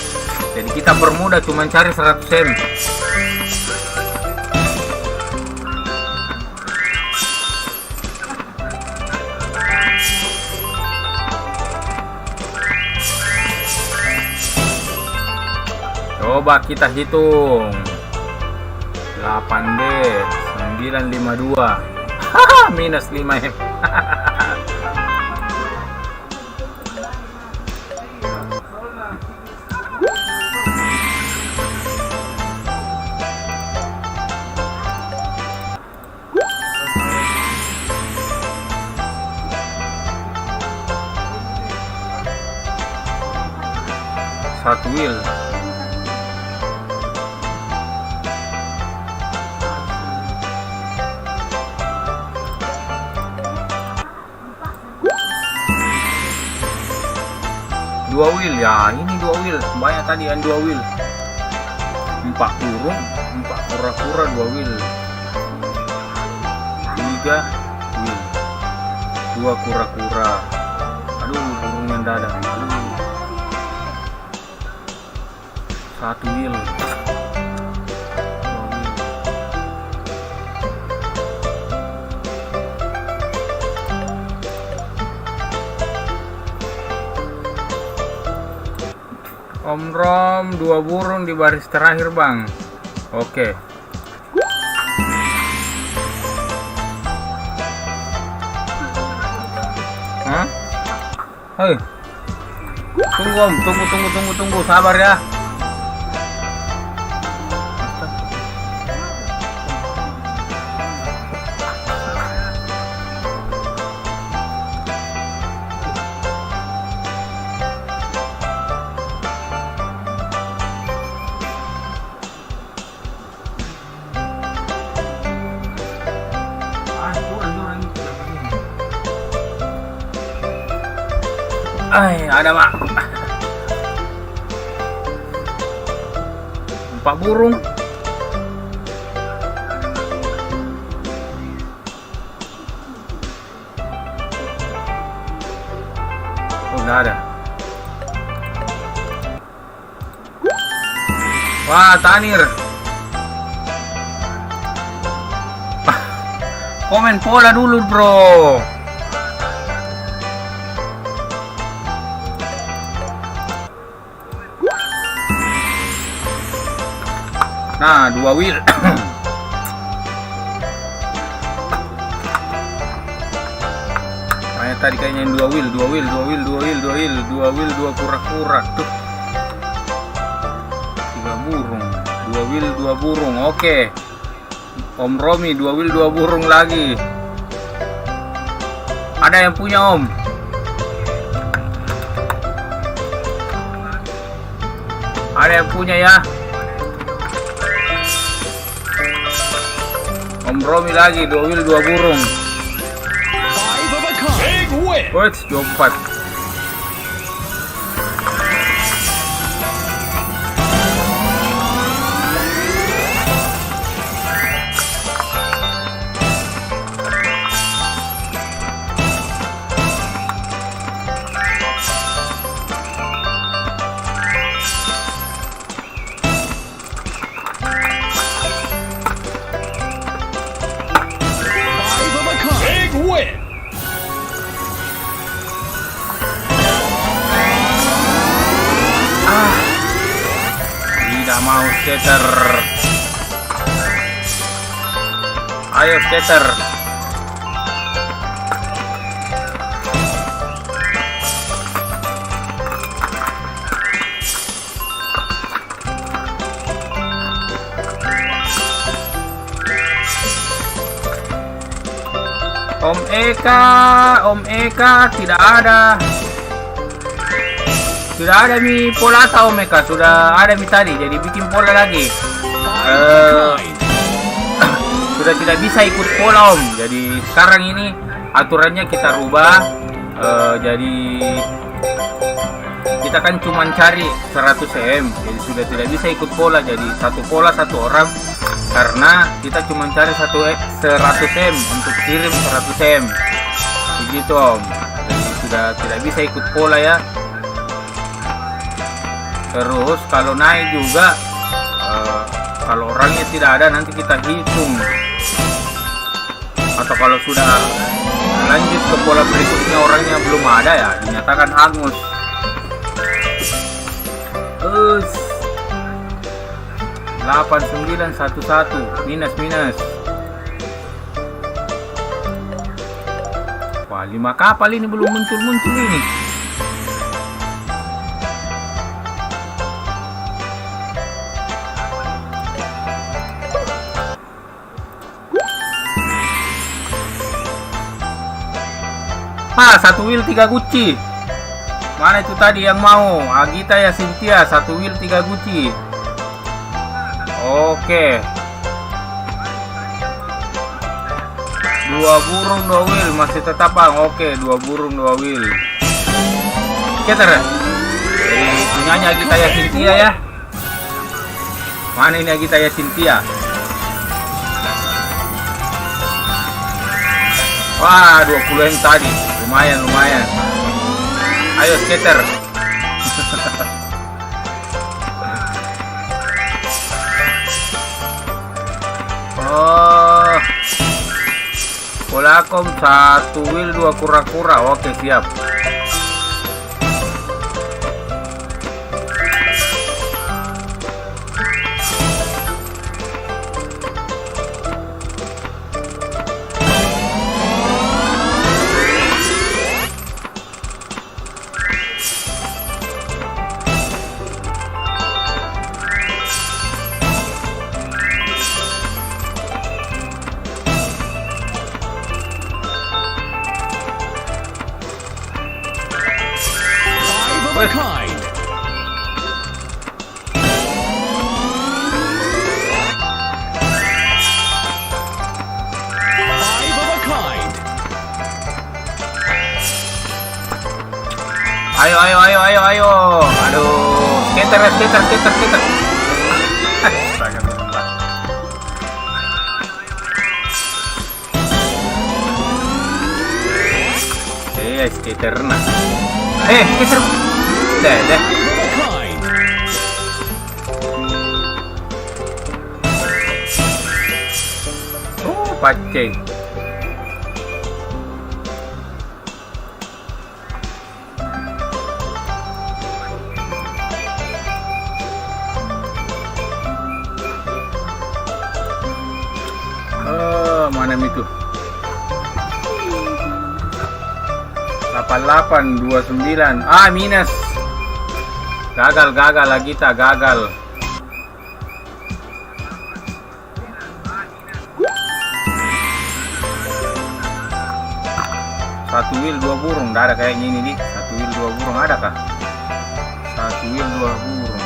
Jadi kita permudah, cuma cari 100 M. Coba kita hitung. 8D 952. Minus 5 M. 1 wheel. Dua wheel ya, ini 2 wheel. Banyak tadi yang 2 wheel. 4 burung, 4 kura-kura, 2 wheel. 3 wheel. 2 kura-kura. Aduh, burung yang dadak. Aduh. 1 wheel. 2 wheel. Om Rom, 2 burung di baris terakhir, Bang. Oke. Hah? Hei. Tunggu, Om. Tunggu. Sabar ya. Ada, Mak. 4 burung. Oh, nggak ada. Wah, Tanir. Komen pola dulu, bro. Nah, 2 wheel. Kayak tadi kayaknya yang 2 wheel, 2 kura-kura tuh. 3 burung, 2 wheel, 2 burung. Oke. Om Romi, 2 wheel, 2 burung lagi. Ada yang punya, Om? Ada yang punya ya? Om Romi lagi, 2 wheel, 2 burung. 5 of a kind. Big win. Wait, 24. Tidak mau skater. Ayo skater. Om Eka tidak ada. Sudah ada mi pola atau Om Eka? Sudah ada mi tadi, jadi bikin pola lagi. Sudah tidak bisa ikut pola, Om. Jadi sekarang ini aturannya kita rubah. Jadi kita kan cuma cari 100 cm, jadi sudah tidak bisa ikut pola. Jadi satu pola satu orang, karena kita cuma cari 100 cm untuk kirim 100 cm. Begitu, Om. Jadi sudah tidak bisa ikut pola ya. Terus kalau naik juga, kalau orangnya tidak ada nanti kita hitung. Atau kalau sudah lanjut ke pola berikutnya orangnya belum ada ya, dinyatakan hangus. 8911 minus. Wah, 5 kapal ini belum muncul ini. Ah, 1 wheel 3 guci. Mana itu tadi yang mau? Agita ya Cynthia, 1 wheel 3 guci. Oke. 2 burung 2 wheel masih tetap bang. Oke, 2 burung 2 wheel. Skater. Jadi punyanya Agita ya Cynthia ya. Mana ini Agita ya Cynthia? Wah, 20 yang tadi. Lumayan. Ayo skater. Oh. Polakom 1 wheel 2 kura-kura. Oke, siap. A kind. 5 of a kind. Ayo. Aduh, skater. Astaga, berubah. Skater nah. Skater. Dah. Kind. Paceng. Mana itu? 8829. Minus. Gagal Agita, gagal. Satu wheel 2 burung, nggak ada kayaknya ini nih. 1 wheel 2 burung ada kah? 1 wheel 2 burung.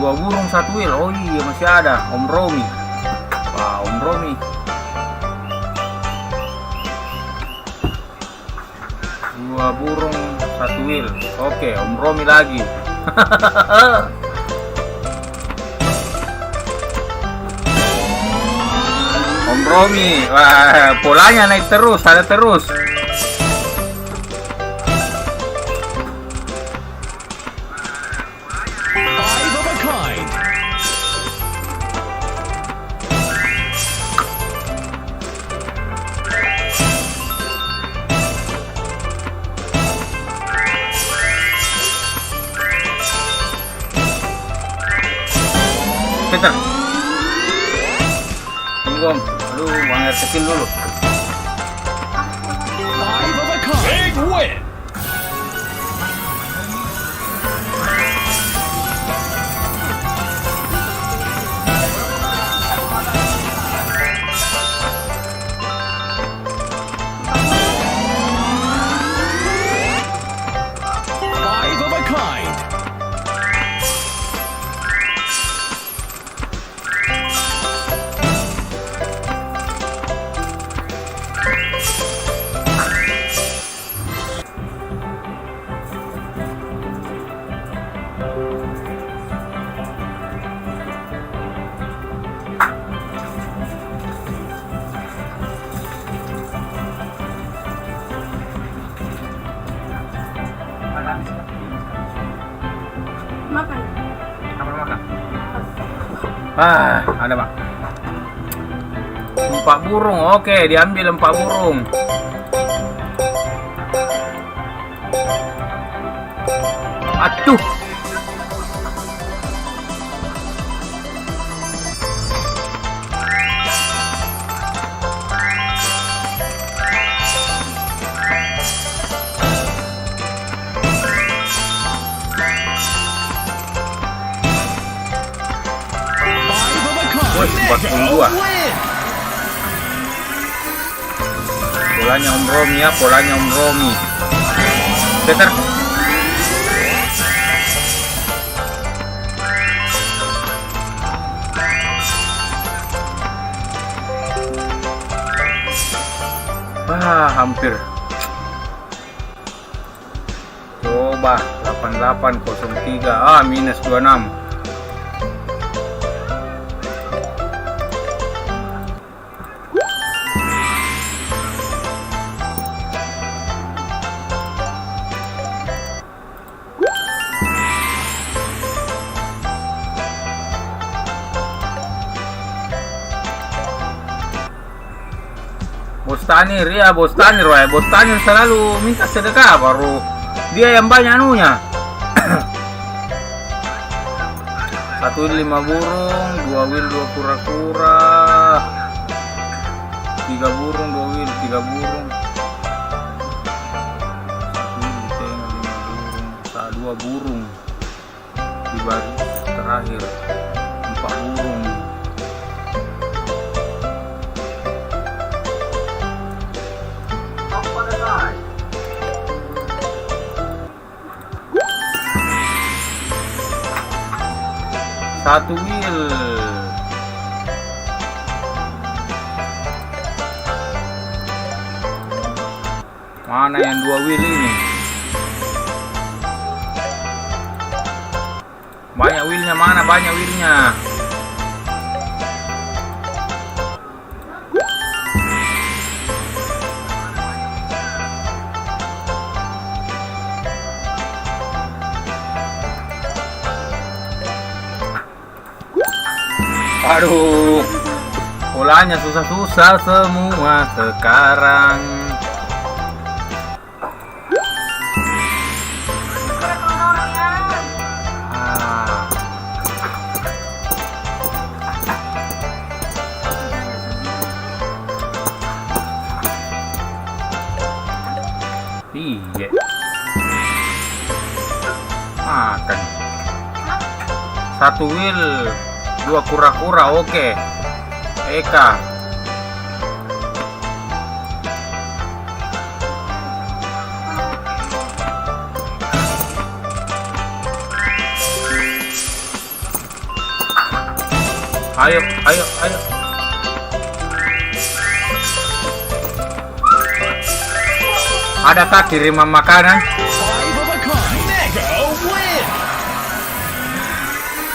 2 burung 1 wheel. Oh iya masih ada. Om Romi. Wah, Om Romi. 2 burung 1 wheel. Oke, Om Romi lagi. Om Romi. Wah, polanya naik terus, ada terus. Peter. Tunggu Om. Aduh, buang air kecil dulu. 5 of a kind. Big win. Makan. Apa makan? Ada Pak. 4 burung. Oke, diambil 4 burung. Aduh. Wih, 42. Polanya Om Romi ya, polanya Om Romi. Peter. Hampir. Coba 8803. Minus 26. Bos Tanir selalu minta sedekah, baru dia yang banyak anunya. 1 wil 5 burung, 2 wil 2 kura-kura, 3 burung 2 wil 3 burung, 2 burung di baris terakhir, 4 burung. Satu wil. Mana yang 2 wil ini? Banyak wilnya, mana banyak wilnya? Aduh, polanya susah-susah semua sekarang. Iya. Makan. 1 wil 2 kura-kura, oke. Eka. Ayo. Adakah kiriman makanan?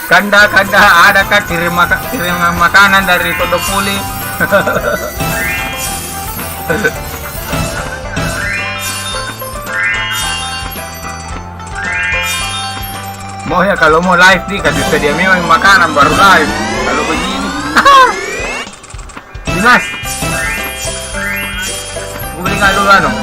Kanda, adakah kiriman makanan dari Todopuli? Mau ya, kalau mau live nih kasih sedia memang makanan baru live. Kalau begini, Dimas, beli nggak dulu anu?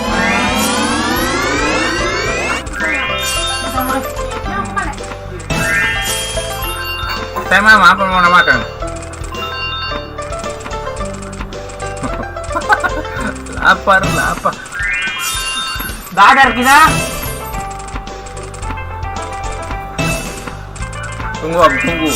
Saya mama apa mau makan? lapar. Dadar kita. Tunggu.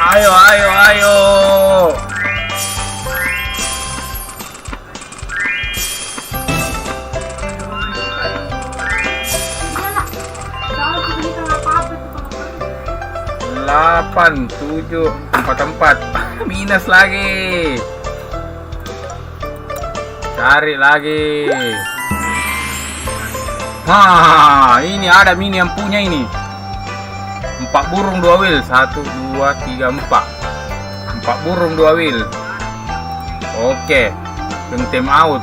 Ayo. Delapan, 7, 4 minus lagi. Cari lagi. Ini ada mini yang punya ini. 4 burung 2 wil. 1, 2, 3, 4. 4 burung 2 wil. Oke. Time out.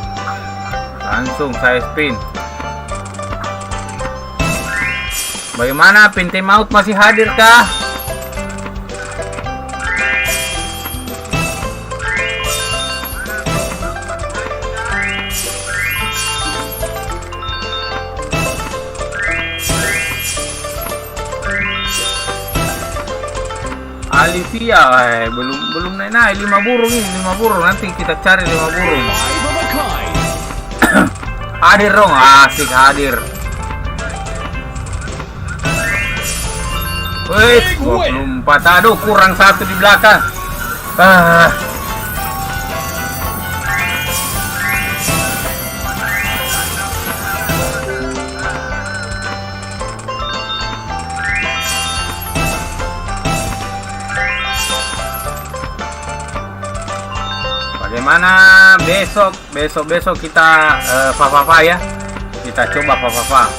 Langsung saya spin. Bagaimana, pin time out masih hadir kah? Alivia, belum naik 5 burung ini, 5 burung. Nanti kita cari 5 burung. 5 of a kind. Hadir dong, asik hadir. Wih, 24. Aduh, kurang 1 di belakang. Bagaimana besok kita Fafafa ya. Kita coba Fafafa.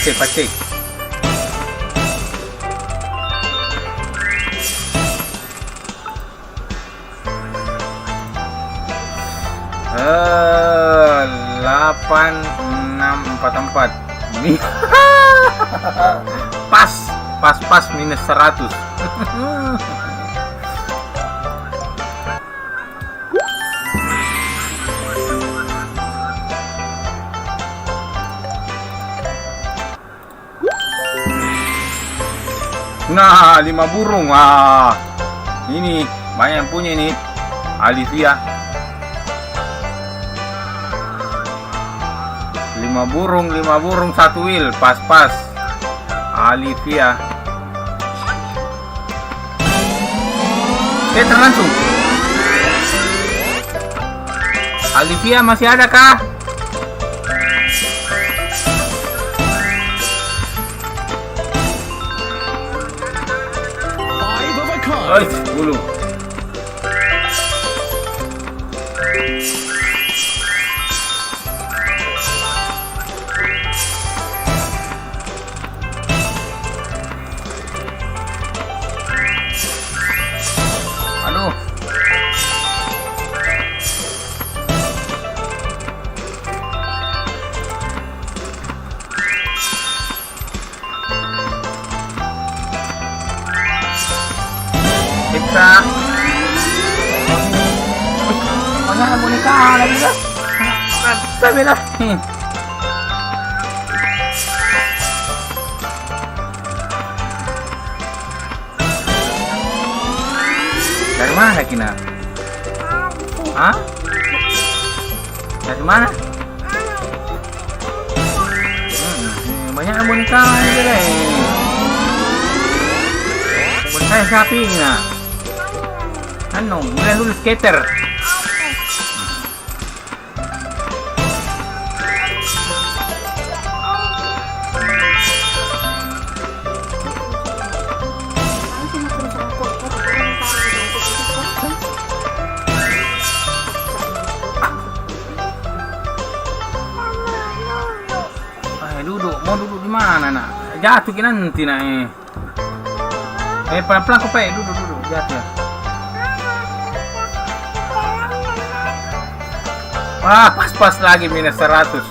Pacik. Delapan, 6, 4. Pas minus 100. Nah, 5 burung. Ini banyak yang punya ini. Alivia. 5 burung, 1 wheel, pas. Alivia. Terlangsung. Alivia masih ada kah? Oi, bulu. Aduh. Kita banyak boneka lagi kan? Tapi lah. Dari mana Kina? Hah? Dari mana? Banyak boneka lagi deh. Boneka sapi ini nah. Mulai dulu skater. Mau duduk di mana nak? Jatuh kita nanti nak pelan-pelan kau duduk jatuh ya. Pas lagi minus 100.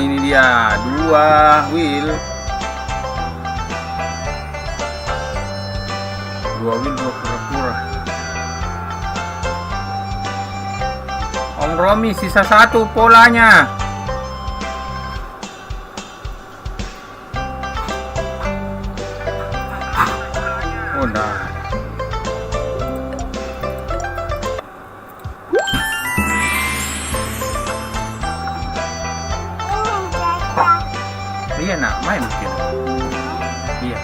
Ini dia 2 wheel. 2 wheel 2 pura-pura. Om Romi sisa 1 polanya. Udah. Iya nak, main mungkin. Iya.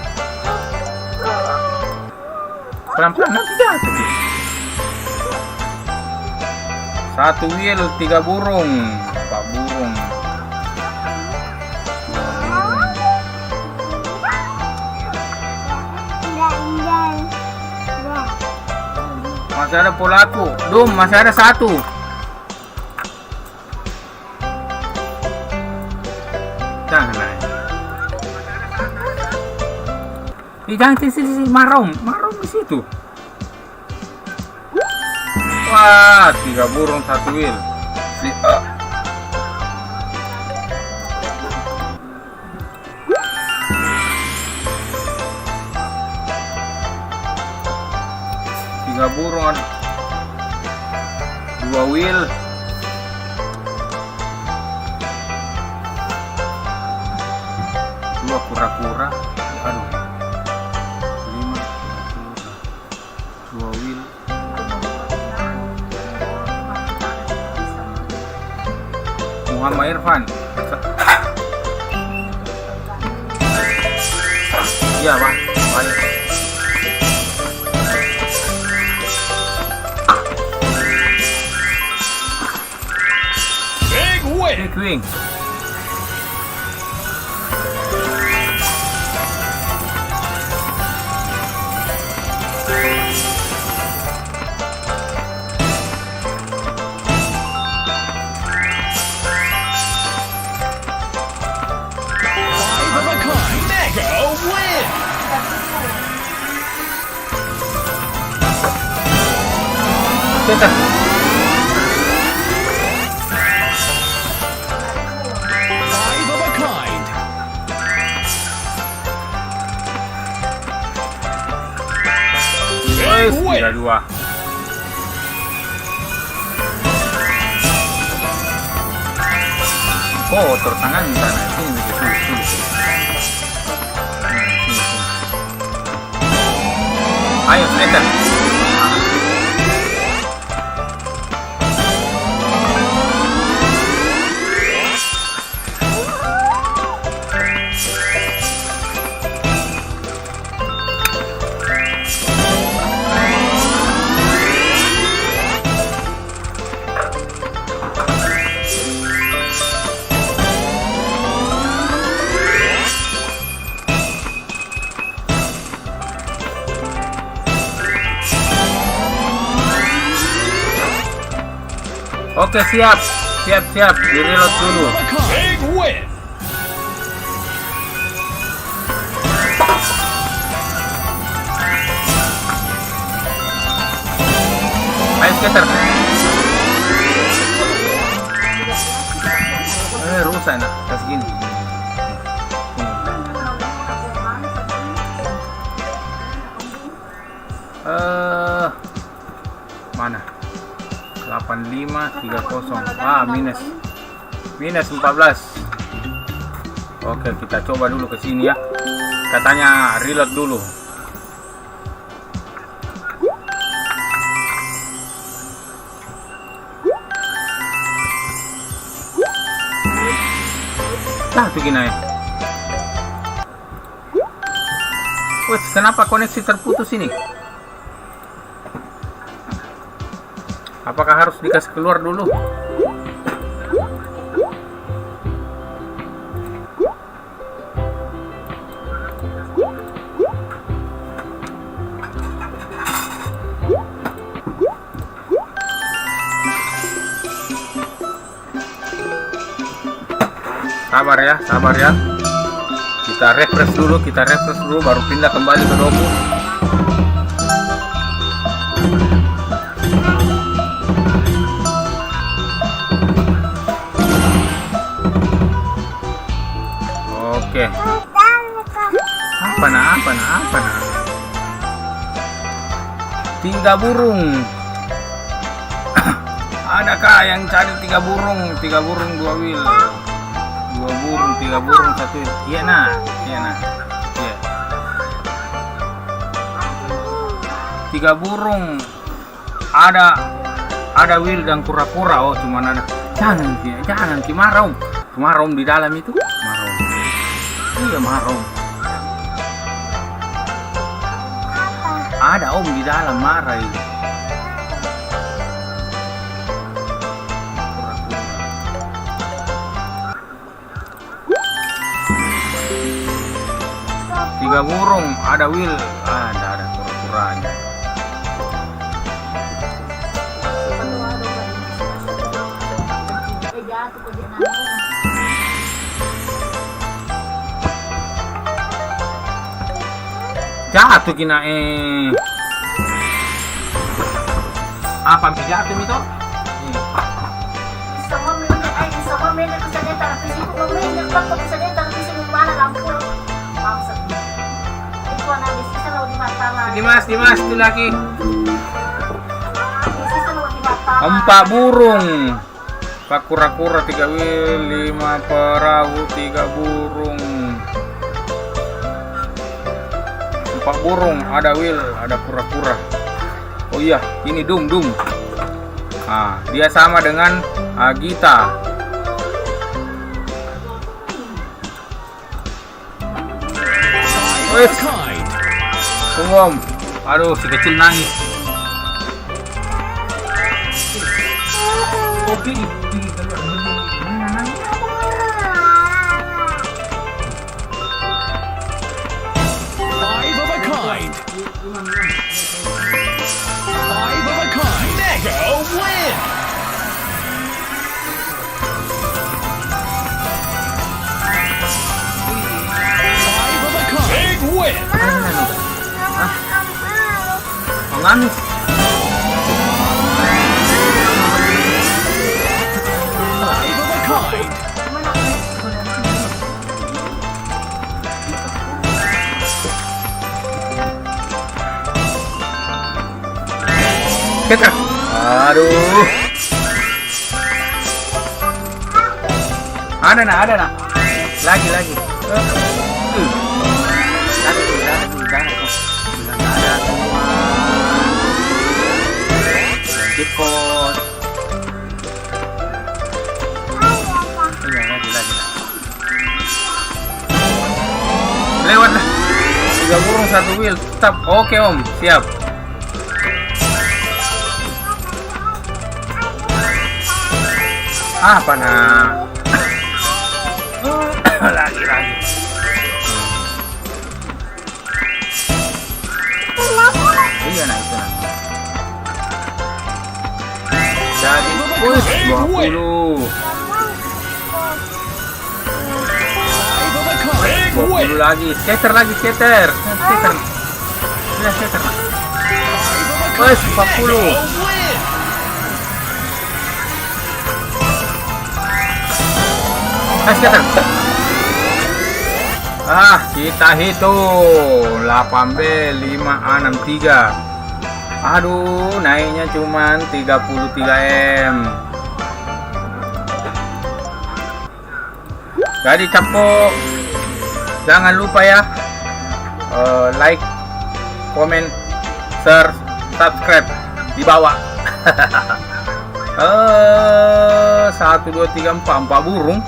Pelan-pelan nanti jatuh. 1 wheel 3 burung, 4 burung. Masih ada polaku. Dum, masih ada satu. Jangan naik. Jangan di sini, marom di situ. Wah, 3 burung 1 wheel. Tiga burung, 2 wheel. Dua kura-kura. Aduh. 5 kura-kura. 2 wheel. Muhammad Irfan. Iya, Bang. Baik. Big wing. Kita. Five of a kind. Wes, 3-2. Kotor tangan sana. Sini begitu. Ayo, Slater. Oke, siap. Di reload dulu. Big win. Ayo skater. Rusak nak. Kasih gini. Mana? 8530. Minus 14. Oke, kita coba dulu ke sini ya. Katanya reload dulu. Tuh gini ya. Wes, kenapa koneksi terputus ini? Apakah harus dikasih keluar dulu? Sabar ya. Kita refresh dulu baru pindah kembali ke Domu. Oke. Apa nah? 3 burung. Adakah yang cari 3 burung? 3 burung 2 wheel. 2 burung, 3 burung 1 wheel. Iya nah. Iya. 3 burung. Ada wheel dan kura-kura. Oh, cuman ada. Jangan marom di dalam itu. Marom. Iya, marom. Ada om di dalam marah itu. Tiga burung, ada wheel, ada kura-kuranya. jatuh ke dia nangis. Jatuh kina apa jatuh itu? Bisa memilih ke sana tapi sih memilih apa ke sana tapi sih mana lampu maksud. Itu analis selalu di mata lah. Dimas itu lagi. Selalu di mata. 4 burung. 4 kura-kura, 3 wil, 5 perahu, 3 burung. 4 burung, ada wil, ada kura-kura. Oh iya, ini Dung. Nah, dia sama dengan Agita. Five of a kind. Tunggu Om. Aduh, si kecil nangis. Oke, Five of a kind. Five of a kind. Mega win. Five of a kind. Big win. Oh, nangis. Five of a kind. Kita. Aduh. Ada nak. Lagi. Lagi. Jackpot. Iya, lagi. Lewat lah. 3 burung 1 wheel. Tetap. Oke Om, siap. Apa nak? lagi. Iya nah itu nah. Jadi 20. Five of a kind. Big 20 win. lagi. Skater. Nah, skater. Nah. Five of a Wes, kind. 40. Mega win. Skater. Kita hitung 8B 5A63. Aduh, naiknya cuman 33M. Jadi Capo, jangan lupa ya, like, komen, share, subscribe di bawah. 1, 2, 3, 4 burung.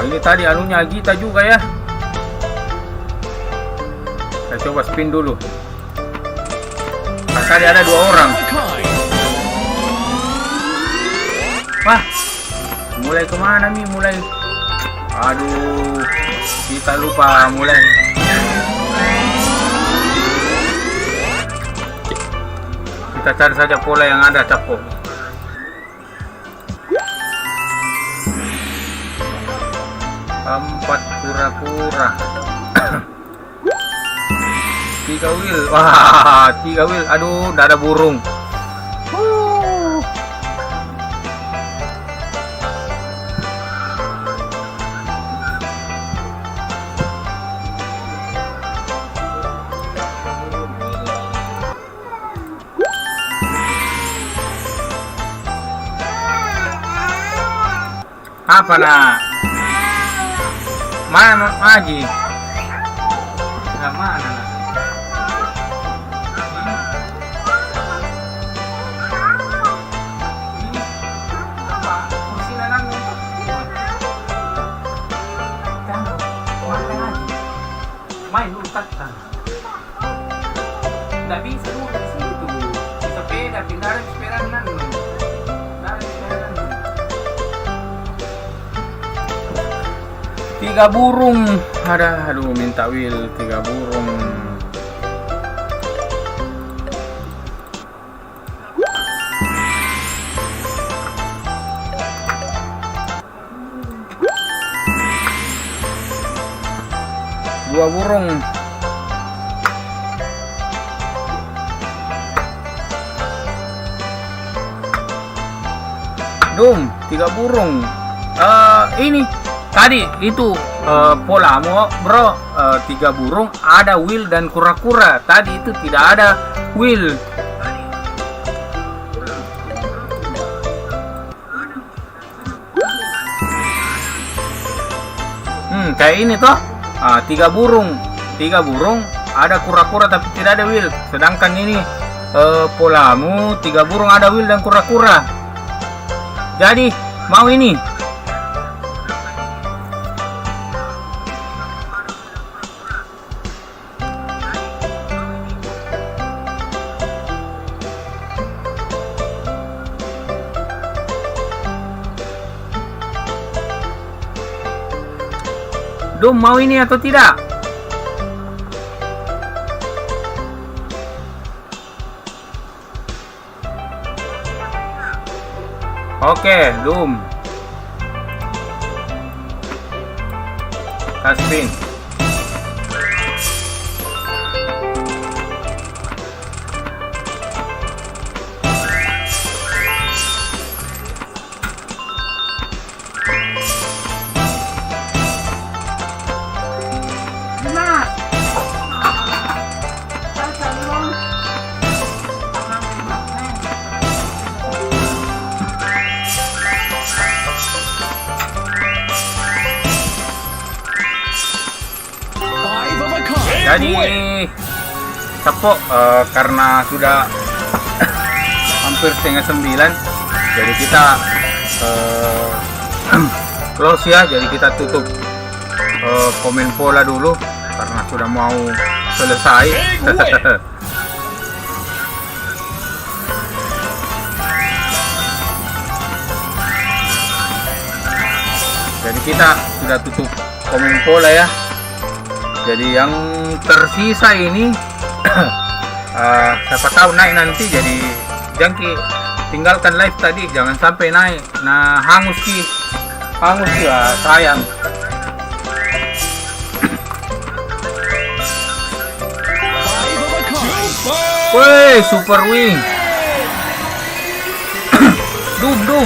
Ini tadi anunya Agita juga ya. Saya coba spin dulu. Tadi ada 2 orang. Five of a kind. Wah, mulai kemana nih? Aduh, kita lupa mulai. Kita cari saja pola yang ada, Capo. Empat kura-kura. 3 wheel. Wah, 3 wheel. Aduh, udah ada burung. Apa nak? Mana Maji? Nah, mana nak? Ini apa? Kursi nanang untuk main dulu takkan. Tidak bisa dulu di situ. Di sepeda pindah dari sepeda nanang. 3 burung. Aduh, minta wheel 3 burung. Dua burung. Dum, 3 burung. Ini tadi itu polamu bro, 3 burung ada wheel dan kura-kura. Tadi itu tidak ada wheel. Kayak ini toh. 3 burung ada kura-kura tapi tidak ada wheel. Sedangkan ini polamu 3 burung ada wheel dan kura-kura. Jadi mau ini. Dum, mau ini atau tidak? Oke, Dum. Spin. Jadi tepuk karena sudah hampir setengah 9, jadi kita close ya. Jadi kita tutup komen pola dulu karena sudah mau selesai. Jadi kita sudah tutup komen pola ya. Jadi yang tersisa ini siapa tahu naik nanti. Jadi jangki tinggalkan live tadi, jangan sampai naik. Nah, hangus ya, sayang. Woi, super wing. Dum.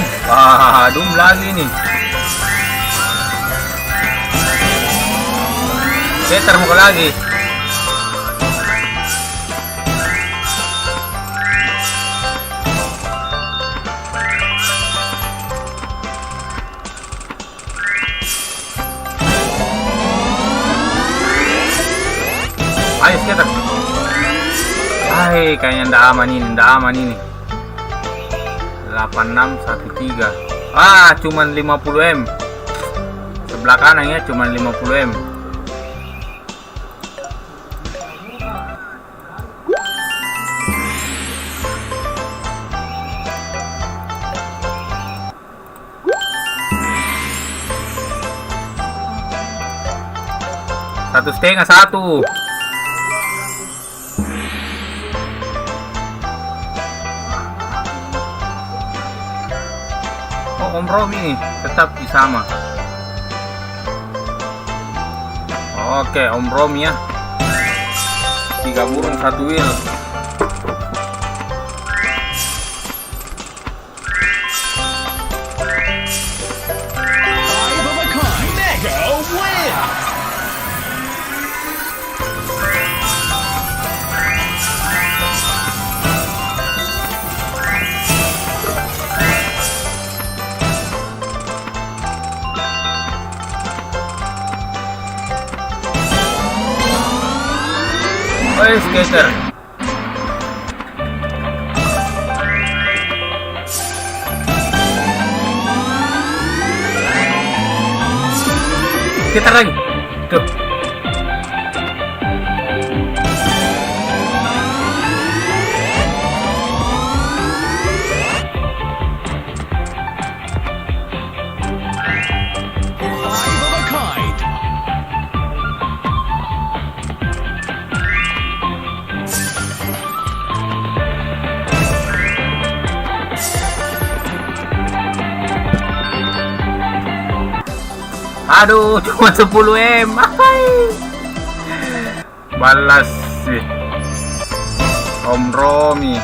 Dum lagi nih. Getar muka lagi. Ayo skater. Kayaknya ndak aman ini. 8613. Cuman 50M. Sebelah kanan ya, cuman 50M. Satu setengah. Om Romi nih tetap di sama. Oke, Om Romi ya. 3 burung 1 wheel. Skater. Skater lagi. Tuh. Five of a kind. Aduh, cuma 10 M. Hai. Balas sih. Om Romi.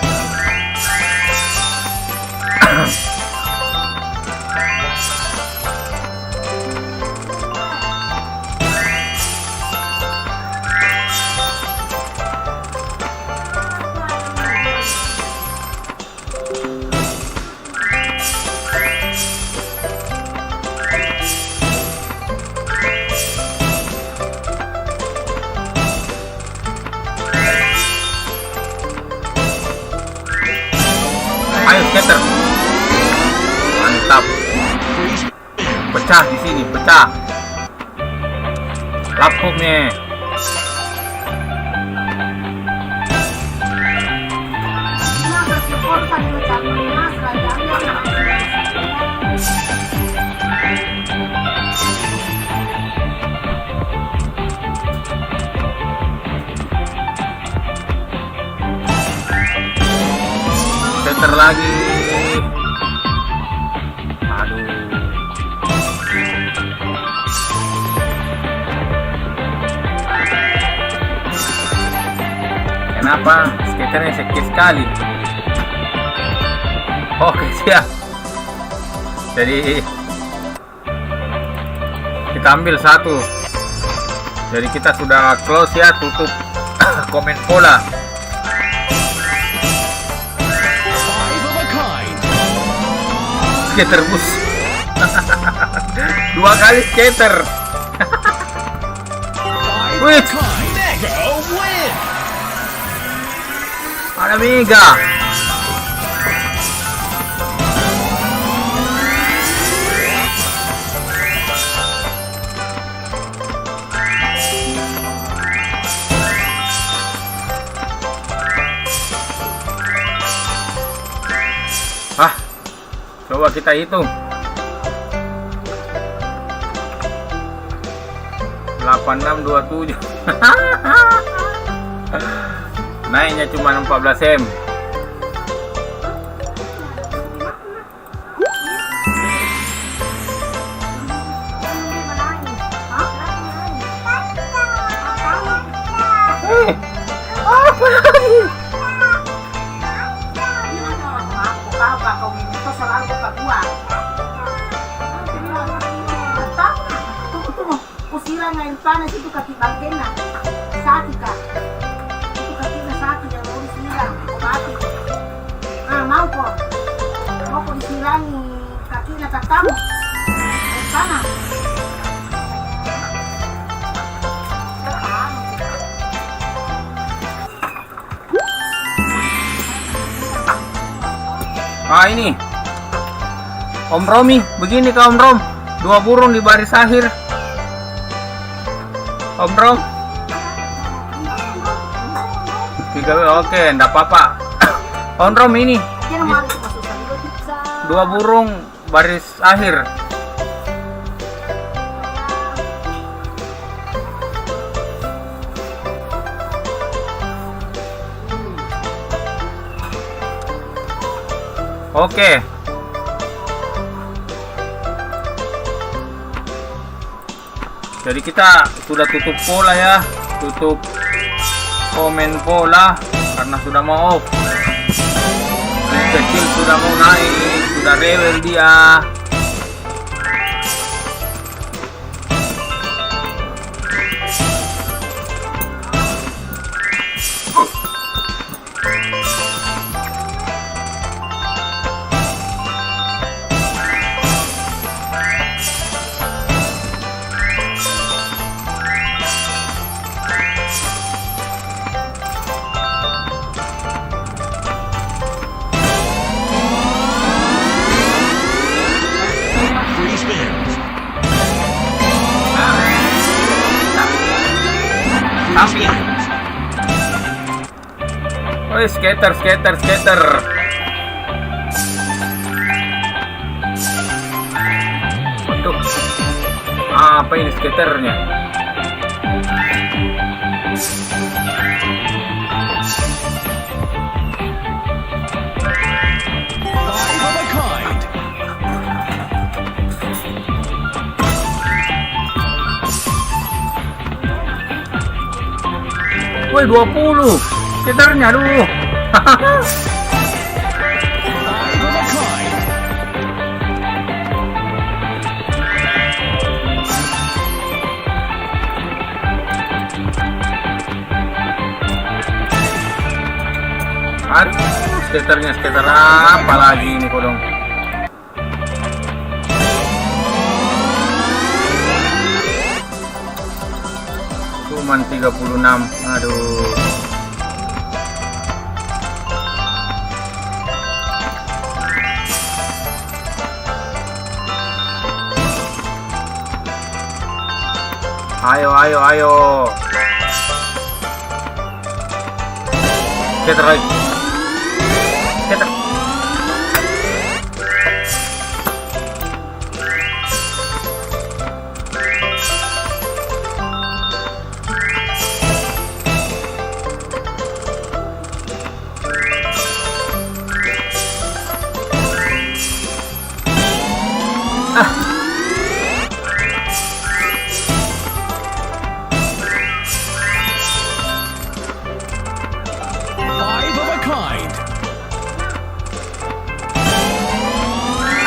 Ayo skater. Mantap. Pecah di sini, pecah. Lapuknya. Skater lagi. Aduh. Kenapa skaternya sakit sekali? Oke, siap. Jadi kita ambil satu. Jadi kita sudah close ya, tutup komen bola. Skater bus. 2 kali skater. Wih, ada Mega. Coba kita hitung. 8627. Naiknya cuma 14 M. Apa lagi? Ngayon panas itu kaki bagena sakit kak, itu kakinya sakit yang mau disilang obati. Mau kok disilangi kakinya katamu sana. Ini Om Romi, begini Kak Om Rom, 2 burung di baris akhir. Om Rom 3, oke, enggak apa-apa. Om Rom ini 2 burung baris akhir. Oke. Jadi kita sudah tutup pola ya, tutup komen pola karena sudah mau off. Yang kecil sudah mau naik, sudah rewel dia. Woi, skater. Aduh, apa ini skaternya? Woi 20 skaternya, aduh. 5 of a kind. Aduh, skater apa lagi ini kodong? Cuman 36. Aduh. Ayo. Skater lagi. Skater. Five of a kind.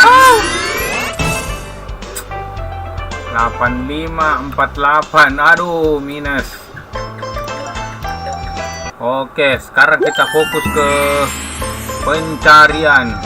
Ah. 8548. Aduh, minus. Oke, sekarang kita fokus ke pencarian.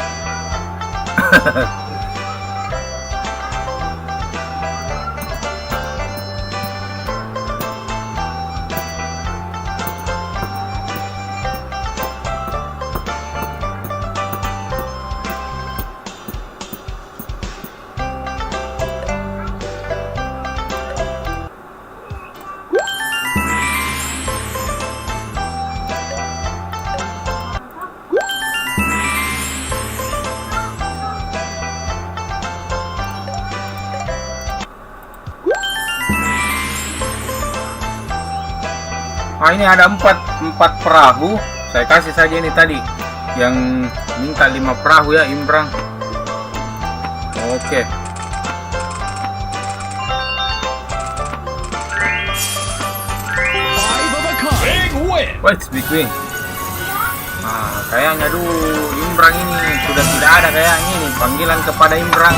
Ah, ini ada empat perahu. Saya kasih saja ini tadi yang minta 5 perahu ya, Imbrang. Oke. Five of a kind. Big win. Wait, big win. Ah, kayaknya Imbrang ini sudah tidak ada kayaknya ini. Panggilan kepada Imbrang.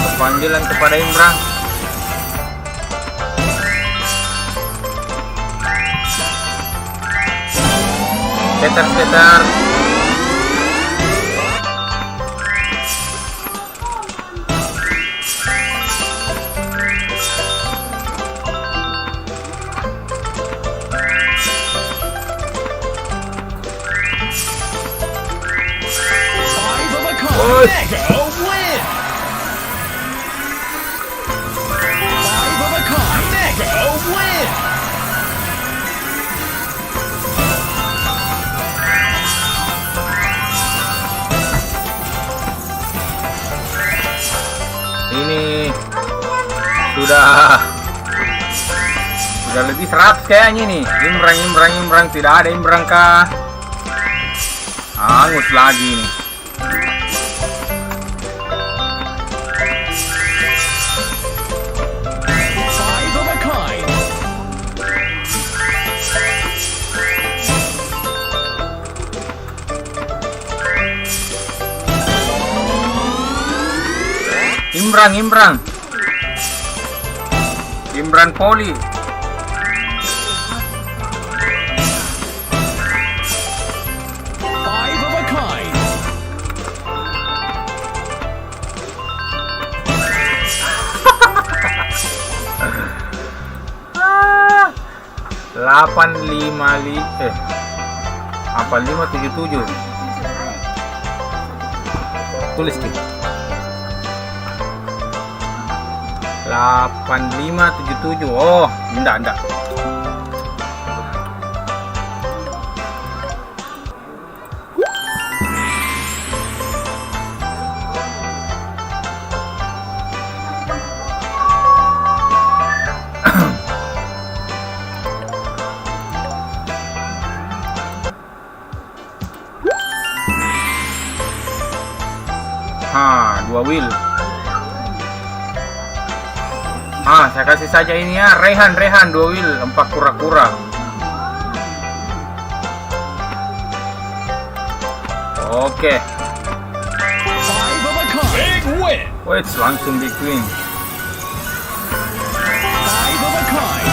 Skater. Five of a kind. Oh. Mega win. Five of a kind. Mega win. Ini sudah lebih 100 kayaknya nih. Imbrang, tidak ada Imbrang kah? Angus lagi nih. Five of a kind. Imbrang Poli. Five of a kind. Delapan lima tujuh tujuh. Tulis nih. 8577. Oh, enggak. Dua wheel. Saya kasih saja ini ya, Rehan 2 wheel, 4 kura-kura. Oke. Five of a kind. Big win. Wait, langsung big win. Five of a kind.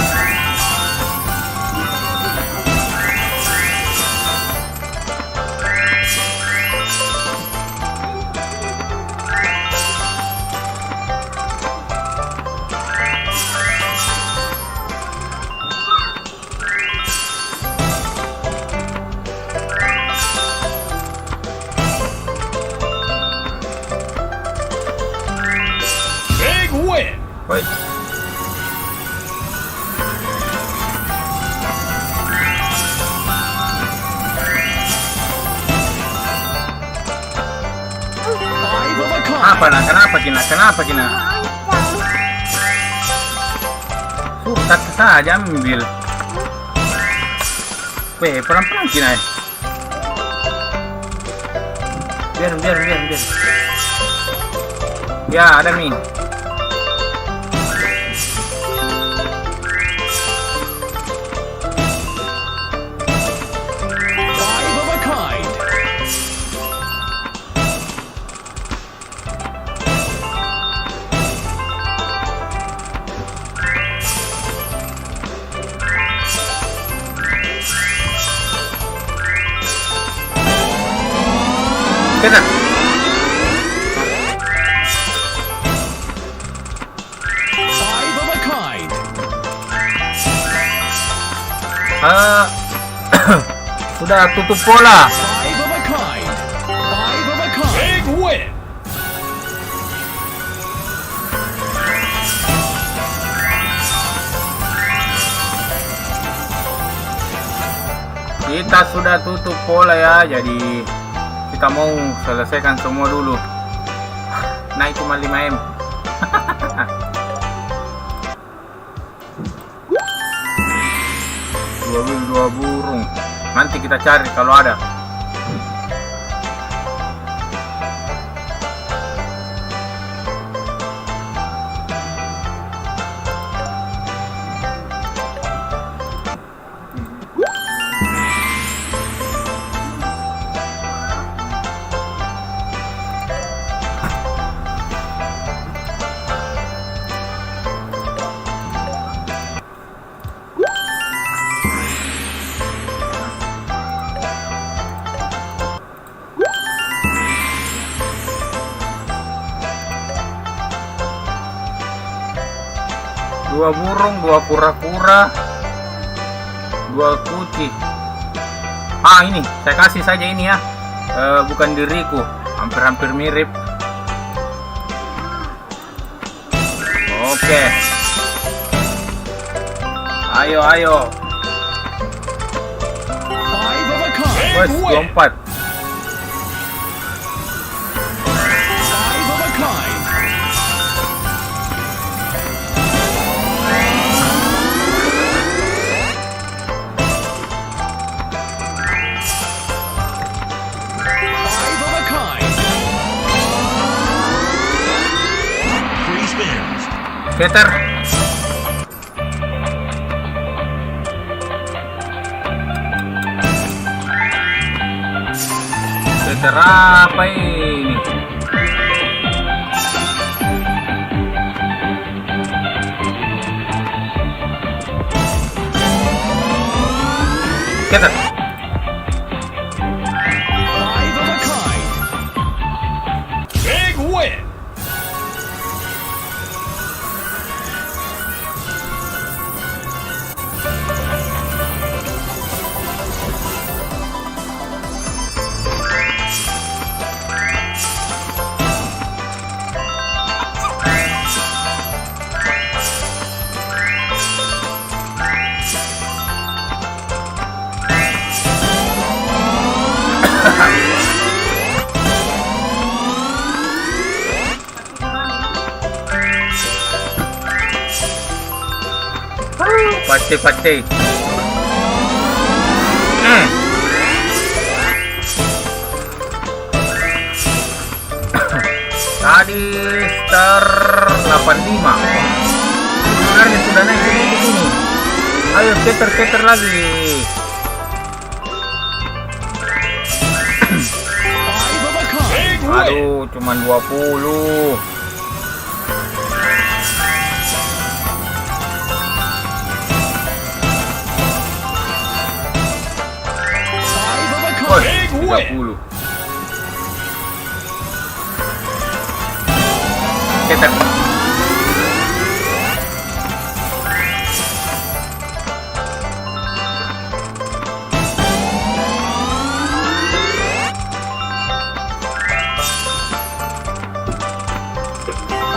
Big win. Wait. Five of a kind. Apa nak? Kenapa Cina? Kenapa Cina? Susah saja ambil. Weh, pelan-pelan Cina. Biar. Ya, ada Mi. Five of a kind. Kita. Five of a kind. Sudah tutup pola. Five of a kind. Five of a kind. Big win. Kita sudah tutup pola ya, jadi kita mau selesaikan semua dulu. Naik cuma 5M. Dua burung. Nanti kita cari kalau ada. Dua burung, dua kura-kura, dua kucing. Ini saya kasih saja ini ya. Bukan diriku, hampir-hampir mirip. Oke. Ayo. Five of a kind. Wes, Big win. 24. Five of a kind. Five of a kind. Three spins. Peter. Peter apa ini? Peter. Five of a kind. Big win. Pasti. Tadi star 85. Sebenarnya sudah naik ke sini. Ayo keter lagi. Five Aduh, cuman 20. Big win. 30. Ketek.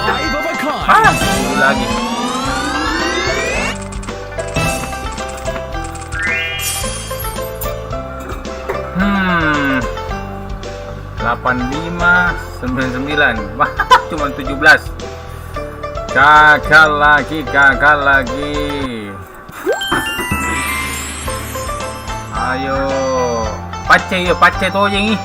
Five of a kind. Dulu lagi. Hmm. 85, 99. Wah, cuma 17. Gagal lagi. Ayo. Pace tuh yang ini.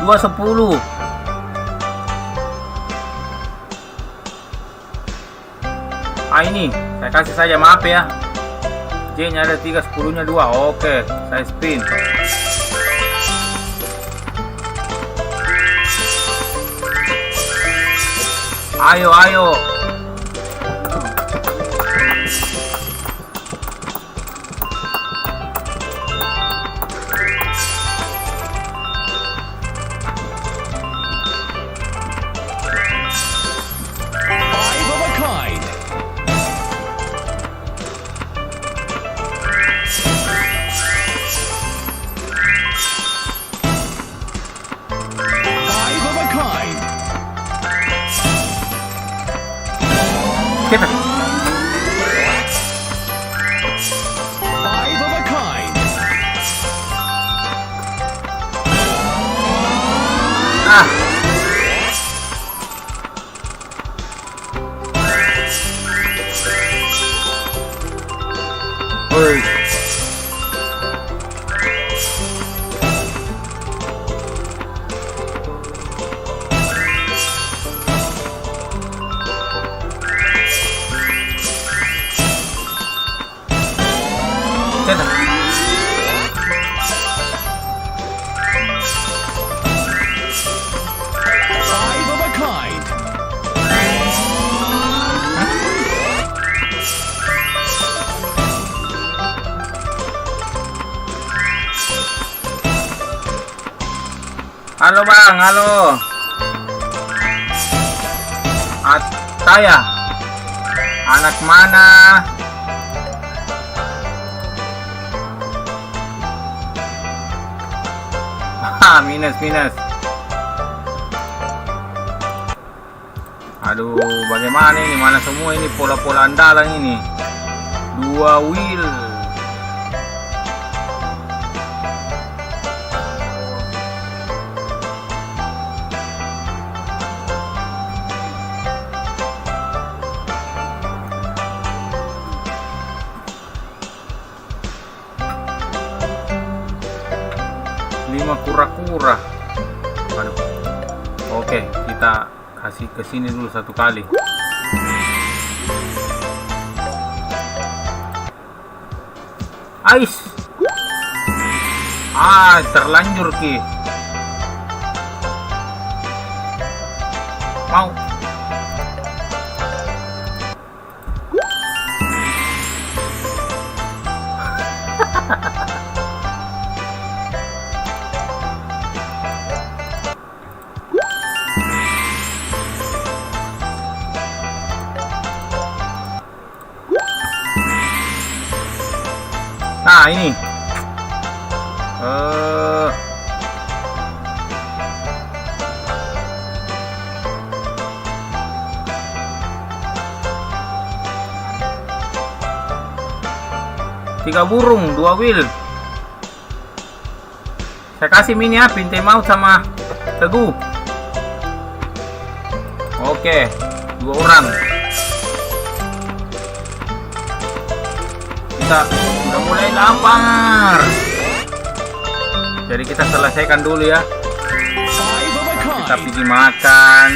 Dua 10. Ini saya kasih saja, maaf ya. J nya ada 3, 10 nya 2. Oke, saya spin. Ayo. Five of a kind. Five of a kind. Kita. Five of a kind. Woi. Kita. Five of a kind. Halo Bang, halo. Saya anak mana? Minus. Aduh, bagaimana ini? Mana semua ini pola-pola andalan ini? 2 wheel. Kura-kura. Aduh. Oke, kita kasih ke sini dulu satu kali. Ais. Terlanjur Ki. Mau. Nah ini tiga burung, 2 wheel. Saya kasih mini ya, Pintai Maut sama Teguh. Oke, 2 orang. Kita udah mulai lapar. Jadi kita selesaikan dulu ya. Kita pergi makan.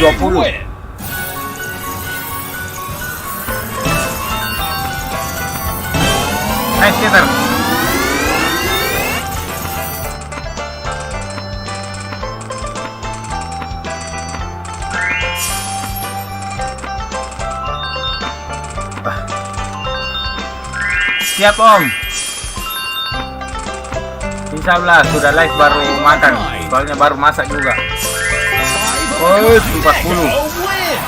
120. win. Nice skater. Siap Om. Insyaallah sudah live baru makan. Soalnya baru masak juga. 5 Oh, of a 40. kind. A win.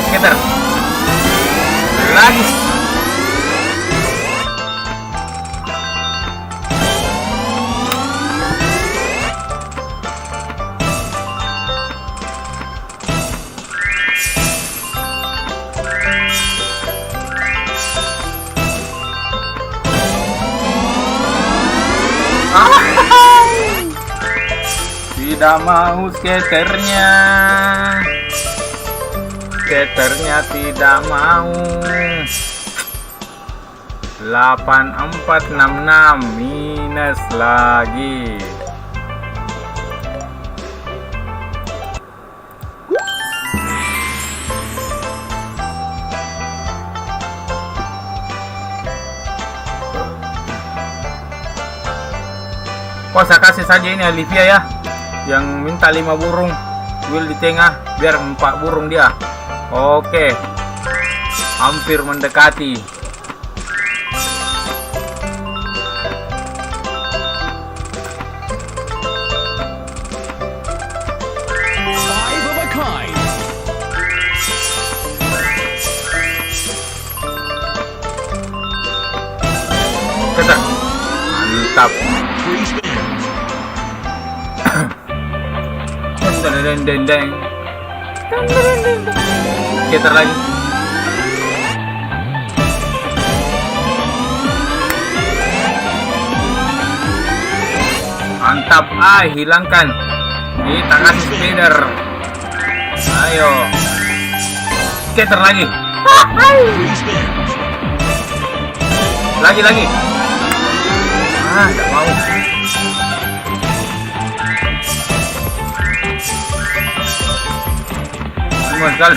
Skater. Lagi. Tidak mau skaternya. Skaternya tidak mau. 8466 minus lagi. Oh, saya kasih saja ini Olivia ya, yang minta 5 burung. Will di tengah, biar 4 burung dia. Oke, hampir mendekati. Five of a kind. Ketar. Mantap. Free spin. Deng deng deng. Ketar lagi. Mantap, hilangkan. Di tangan spider. Ayo. Ketar lagi. Free spin. Lagi. Enggak mau. Cuma sekali.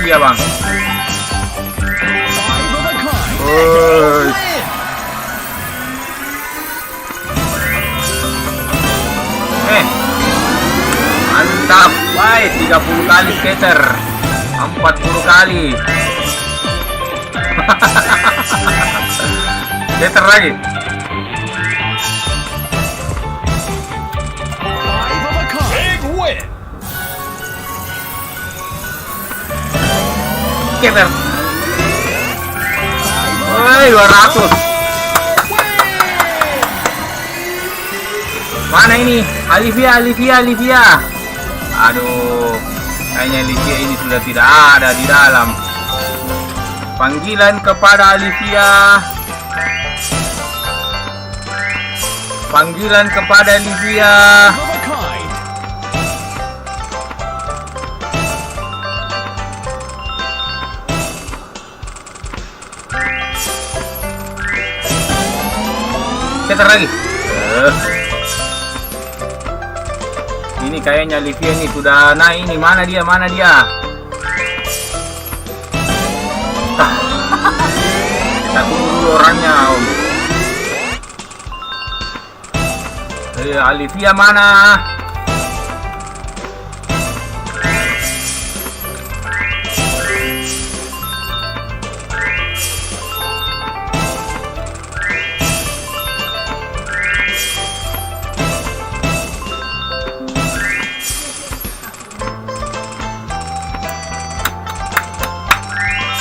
Iya bang. 5 of a kind. Woi. Win. Mantap. Baik, 30 kali skater. 40 kali. Skater lagi. 5 of a kind. Big win. Skater. Woi, 200. Mana ini? Olivia. Aduh, kayaknya Olivia ini sudah tidak ada di dalam. Panggilan kepada Olivia. Panggilan kepada Olivia. 5 of a kind. Cetar lagi. Ini kayaknya Olivia ini sudah naik ini. Mana dia? Kita tunggu dulu orangnya Om. Olivia mana?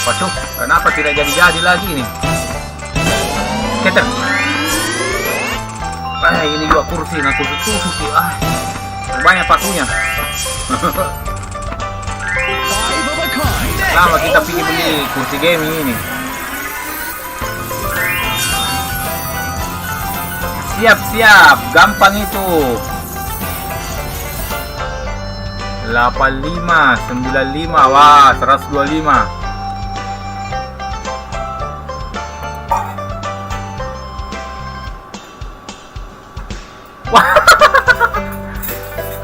Waduh, kenapa tidak jadi lagi nih? Keter. Ini juga kursi, nah kursi. Banyak pakunya. 5 of a kind. Lama kita pergi beli kursi gaming ini. Siap, gampang itu. 85, 95, wah 125.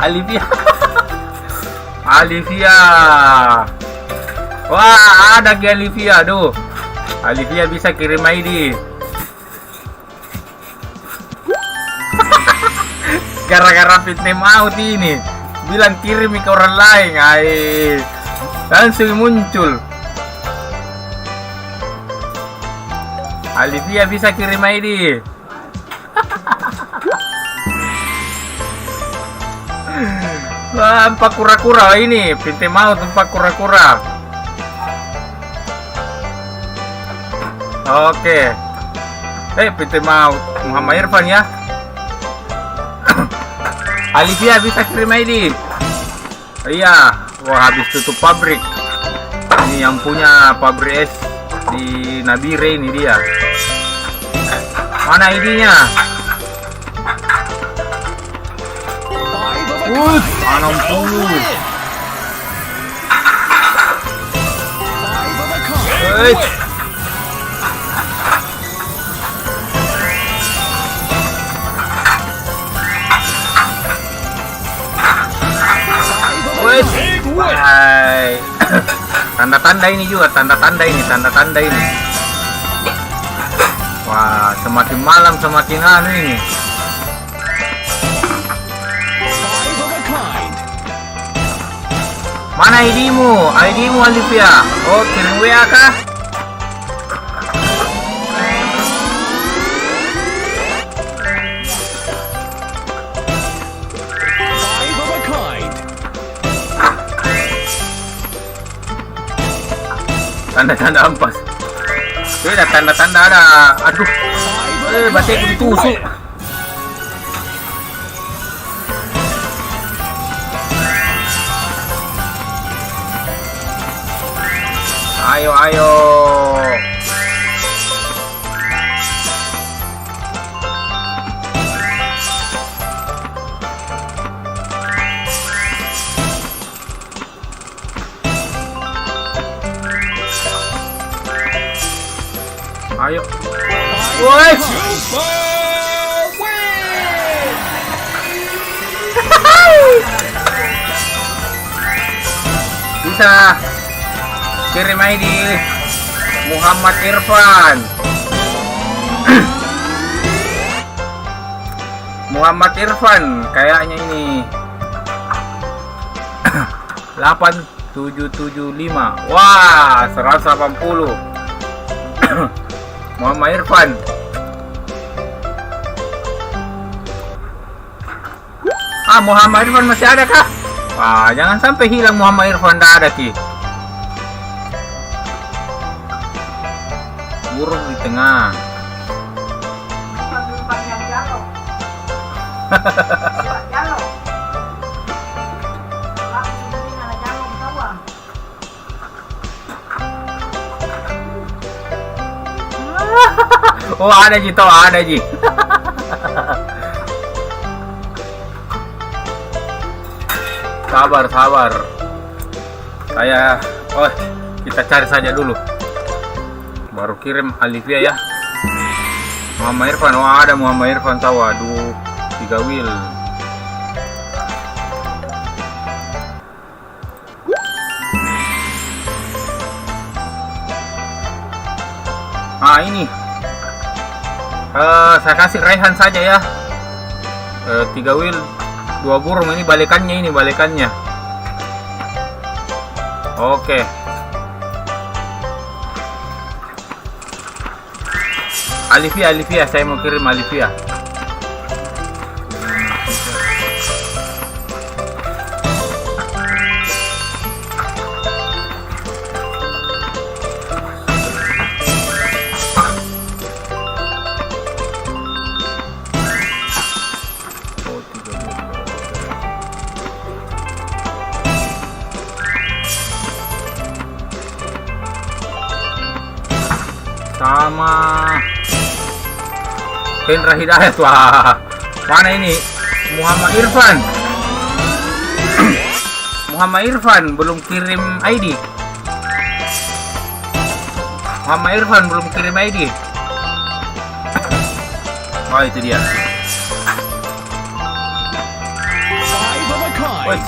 Alivia. Alivia. Wah, ada ke Alivia, aduh. Alivia bisa kirim ID. Gara-gara fitnah out ini, bilang kirim ke orang lain, langsung muncul. Alivia bisa kirim ID. Wah, empat kura-kura ini, fitnah maut empat kura-kura. Oke. Fitnah maut Muhammad Irfan ya. Alivia bisa kirim ID. Iya, wah habis tutup pabrik. Ini yang punya pabrik es di Nabire ini dia. Mana ID-nya? 5 of a kind. 60. 5 of a kind. Wih. Wih. Hai. Tanda-tanda ini juga, tanda-tanda ini. Wah, semakin malam semakin anu ini. 5 of a kind. Mana ID-mu? ID-mu Alivia. Oh, kirim WA kah? Tanda-tanda ampas. Beda tanda-tanda ada. Aduh. Batik ditusuk. Ayo, ayo. Ayo. Woi. Bisa kirim ID Muhammad Irfan. Muhammad Irfan kayaknya ini 8775. Wah, 180. Muhammad Irfan. Muhammad Irfan masih ada kah? Wah, jangan sampai hilang Muhammad Irfan, tidak ada ki. Burung di tengah. Oh, ada Ji, toh ada Ji. Sabar, sabar. Kita cari saja dulu. Baru kirim Alivia ya. Muhammad Irfan, wah ada Muhammad Irfan tahu. Aduh, 3 wheel. Ini. Saya kasih Raihan saja ya. 3 wheel, 2 burung, ini balikannya, Oke. Alivia, saya mau kirim Alivia. Sama Hendra Hidayat. Wah, mana ini Muhammad Irfan? Muhammad Irfan belum kirim ID. Oh, itu dia. Wih.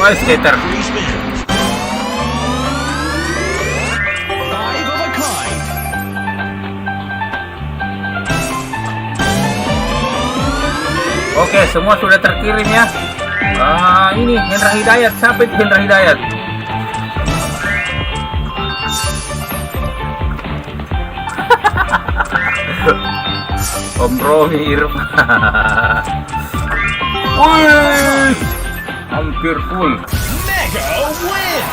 Woi, skater. 3 spins. 5 of a kind. Oke, semua sudah terkirim ya. Ini Hendra Hidayat. Siapa itu Hendra Hidayat? Om Romi Irfan. Wih, hampir full. Mega win.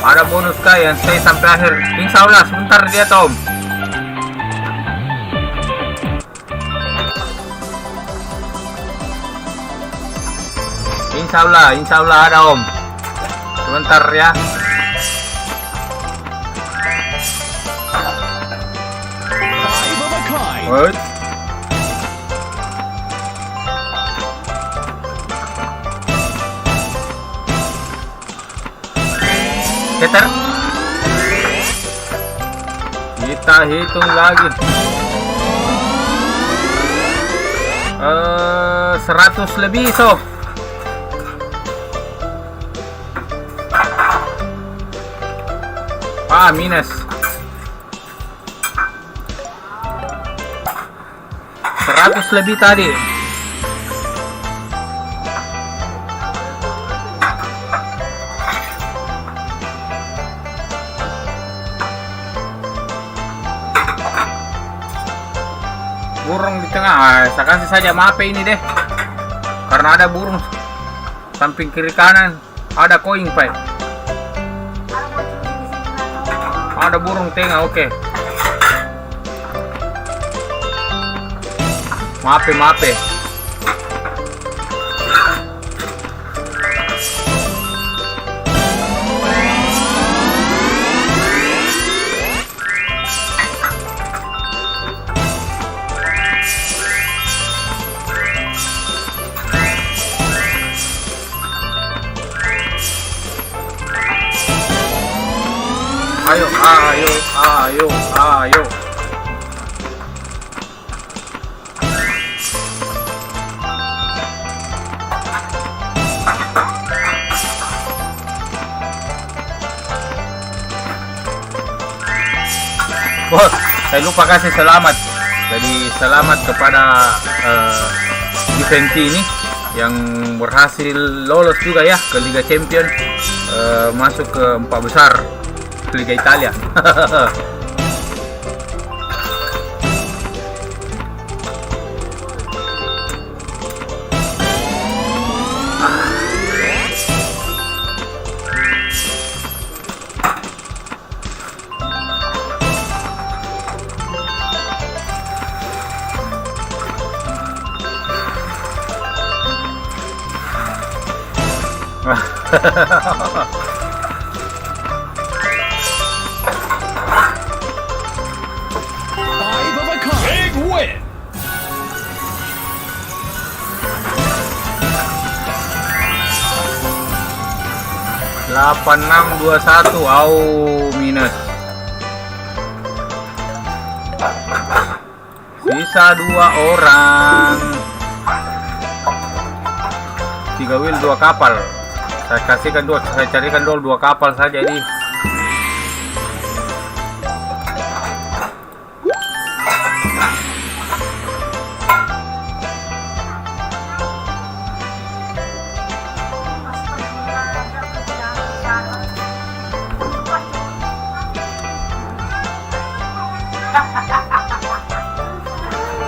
Ada bonus kah yang stay sampai akhir? Insya Allah sebentar dia Tom. Insya Allah ada Om. Sebentar ya. Five of a kind. Wait. Setter. Kita hitung lagi. 100 lebih sob. Minus 100 lebih tadi. Burung di tengah. Saya kasih saja mape ini deh, karena ada burung samping kiri kanan. Ada koin pai. Ada burung tengah, oke. Mape. Ayo. Bos, saya lupa kasih selamat. Jadi selamat kepada Juventus ini yang berhasil lolos juga ya ke Liga Champions, masuk ke 4 besar Liga Italia. Five of a kind. Big win. Delapan 621. Minus. Sisa 2 orang. 3 wheel 2 kapal. Saya carikan dulu 2 kapal saja ini.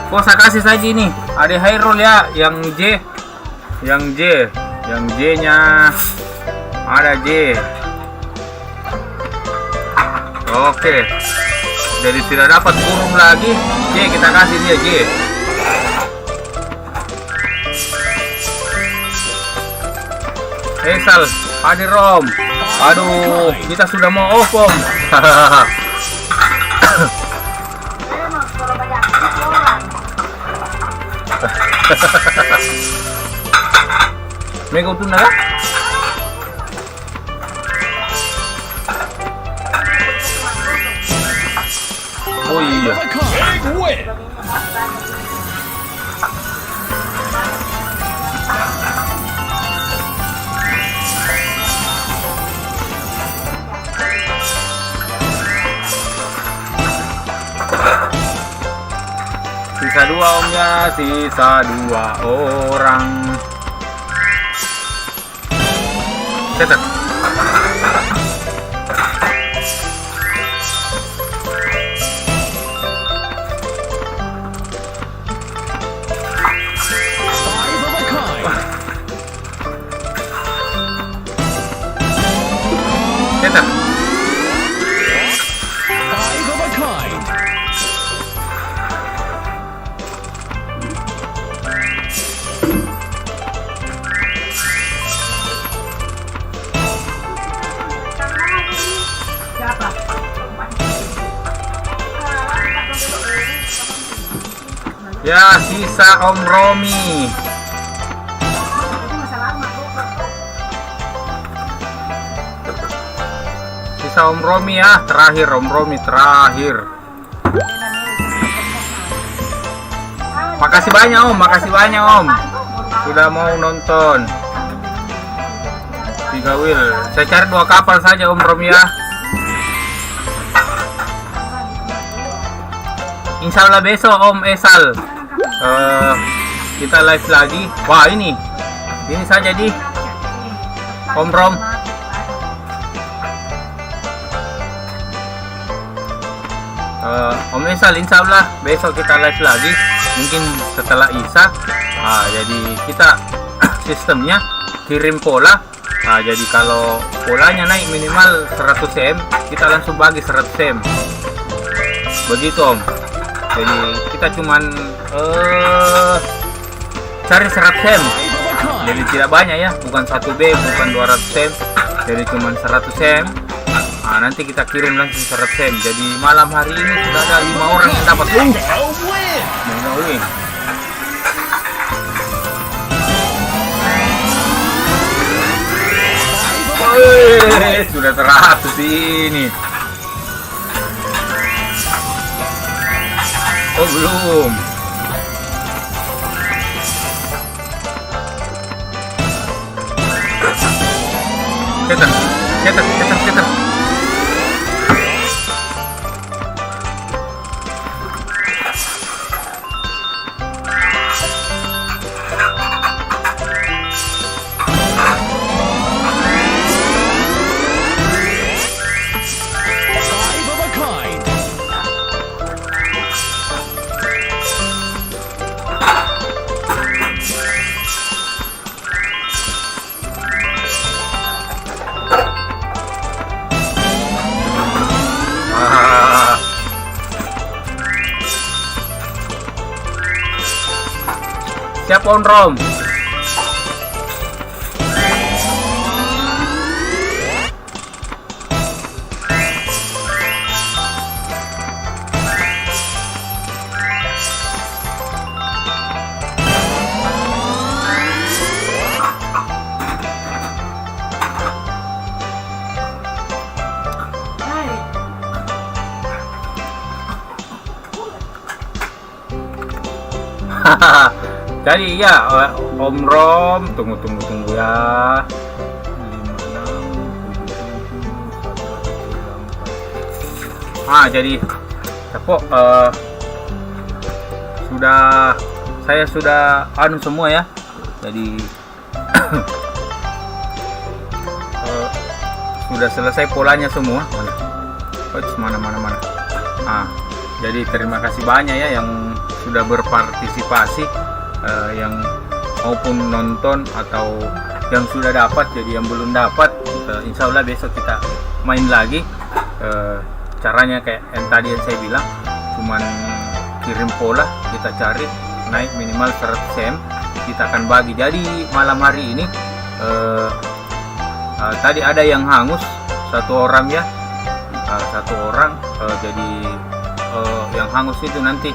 Oh, saya kasih saja ini. Ada Hairul ya, yang J nya ada J. Oke. Jadi tidak dapat burung lagi. J kita kasih dia J. Sal, hadir Om. Aduh, kita sudah mau off Om. Mega tuna kah? Oh iya. Five of a kind. Win. Sisa 2 om ya, sisa 2 orang. Cetak. Five of a kind. Cetak. Five of a kind. Siapa? Ya, sisa Om Romi. Itu masih lama tuh. Sisa Om Romi ya, terakhir Om Romi terakhir. Makasih banyak Om, makasih banyak Om. Sudah mau nonton. 3 wheel. Saya cari 2 kapal saja Om Romi ya. Insya Allah besok Om Esal kita live lagi. Wah ini saja di Om Rom. Om Esal insya Allah besok kita live lagi. Mungkin setelah Isya. Jadi kita sistemnya kirim pola. Jadi kalau polanya naik minimal 100 cm, kita langsung bagi 100 cm. Begitu Om. Jadi kita cuman cari 100 cm. Jadi tidak banyak ya, bukan 1B, bukan 200 cm. Jadi cuman 100 cm. Nanti kita kirim langsung 100 cm. Jadi malam hari ini sudah ada 5 orang yang dapat. Mega win. Sudah 100 ini. Oh belum. Cetak. Five of a kind. Siap On Rom. Jadi ya Om Rom, tunggu ya. 56, 77, 1, 2, 3, 4. Jadi Tepok saya sudah anu semua ya. Jadi sudah selesai polanya semua. Mana. Jadi terima kasih banyak ya yang sudah berpartisipasi, yang maupun nonton atau yang sudah dapat. Jadi yang belum dapat, insya Allah besok kita main lagi. Caranya kayak yang tadi yang saya bilang, cuman kirim pola, kita cari naik minimal 100 cm, kita akan bagi. Jadi malam hari ini tadi ada yang hangus 1 orang ya, 1 orang. Jadi yang hangus itu nanti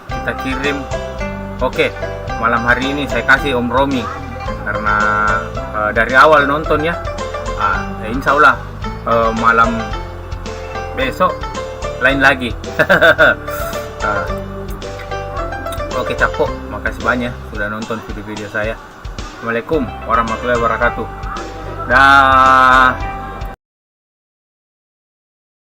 kita kita kirim. Oke, malam hari ini saya kasih Om Romi karena dari awal nonton ya. Insya Allah malam besok lain lagi. Oke Cakpo, makasih banyak sudah nonton video-video saya. Assalamualaikum warahmatullahi wabarakatuh. Dah.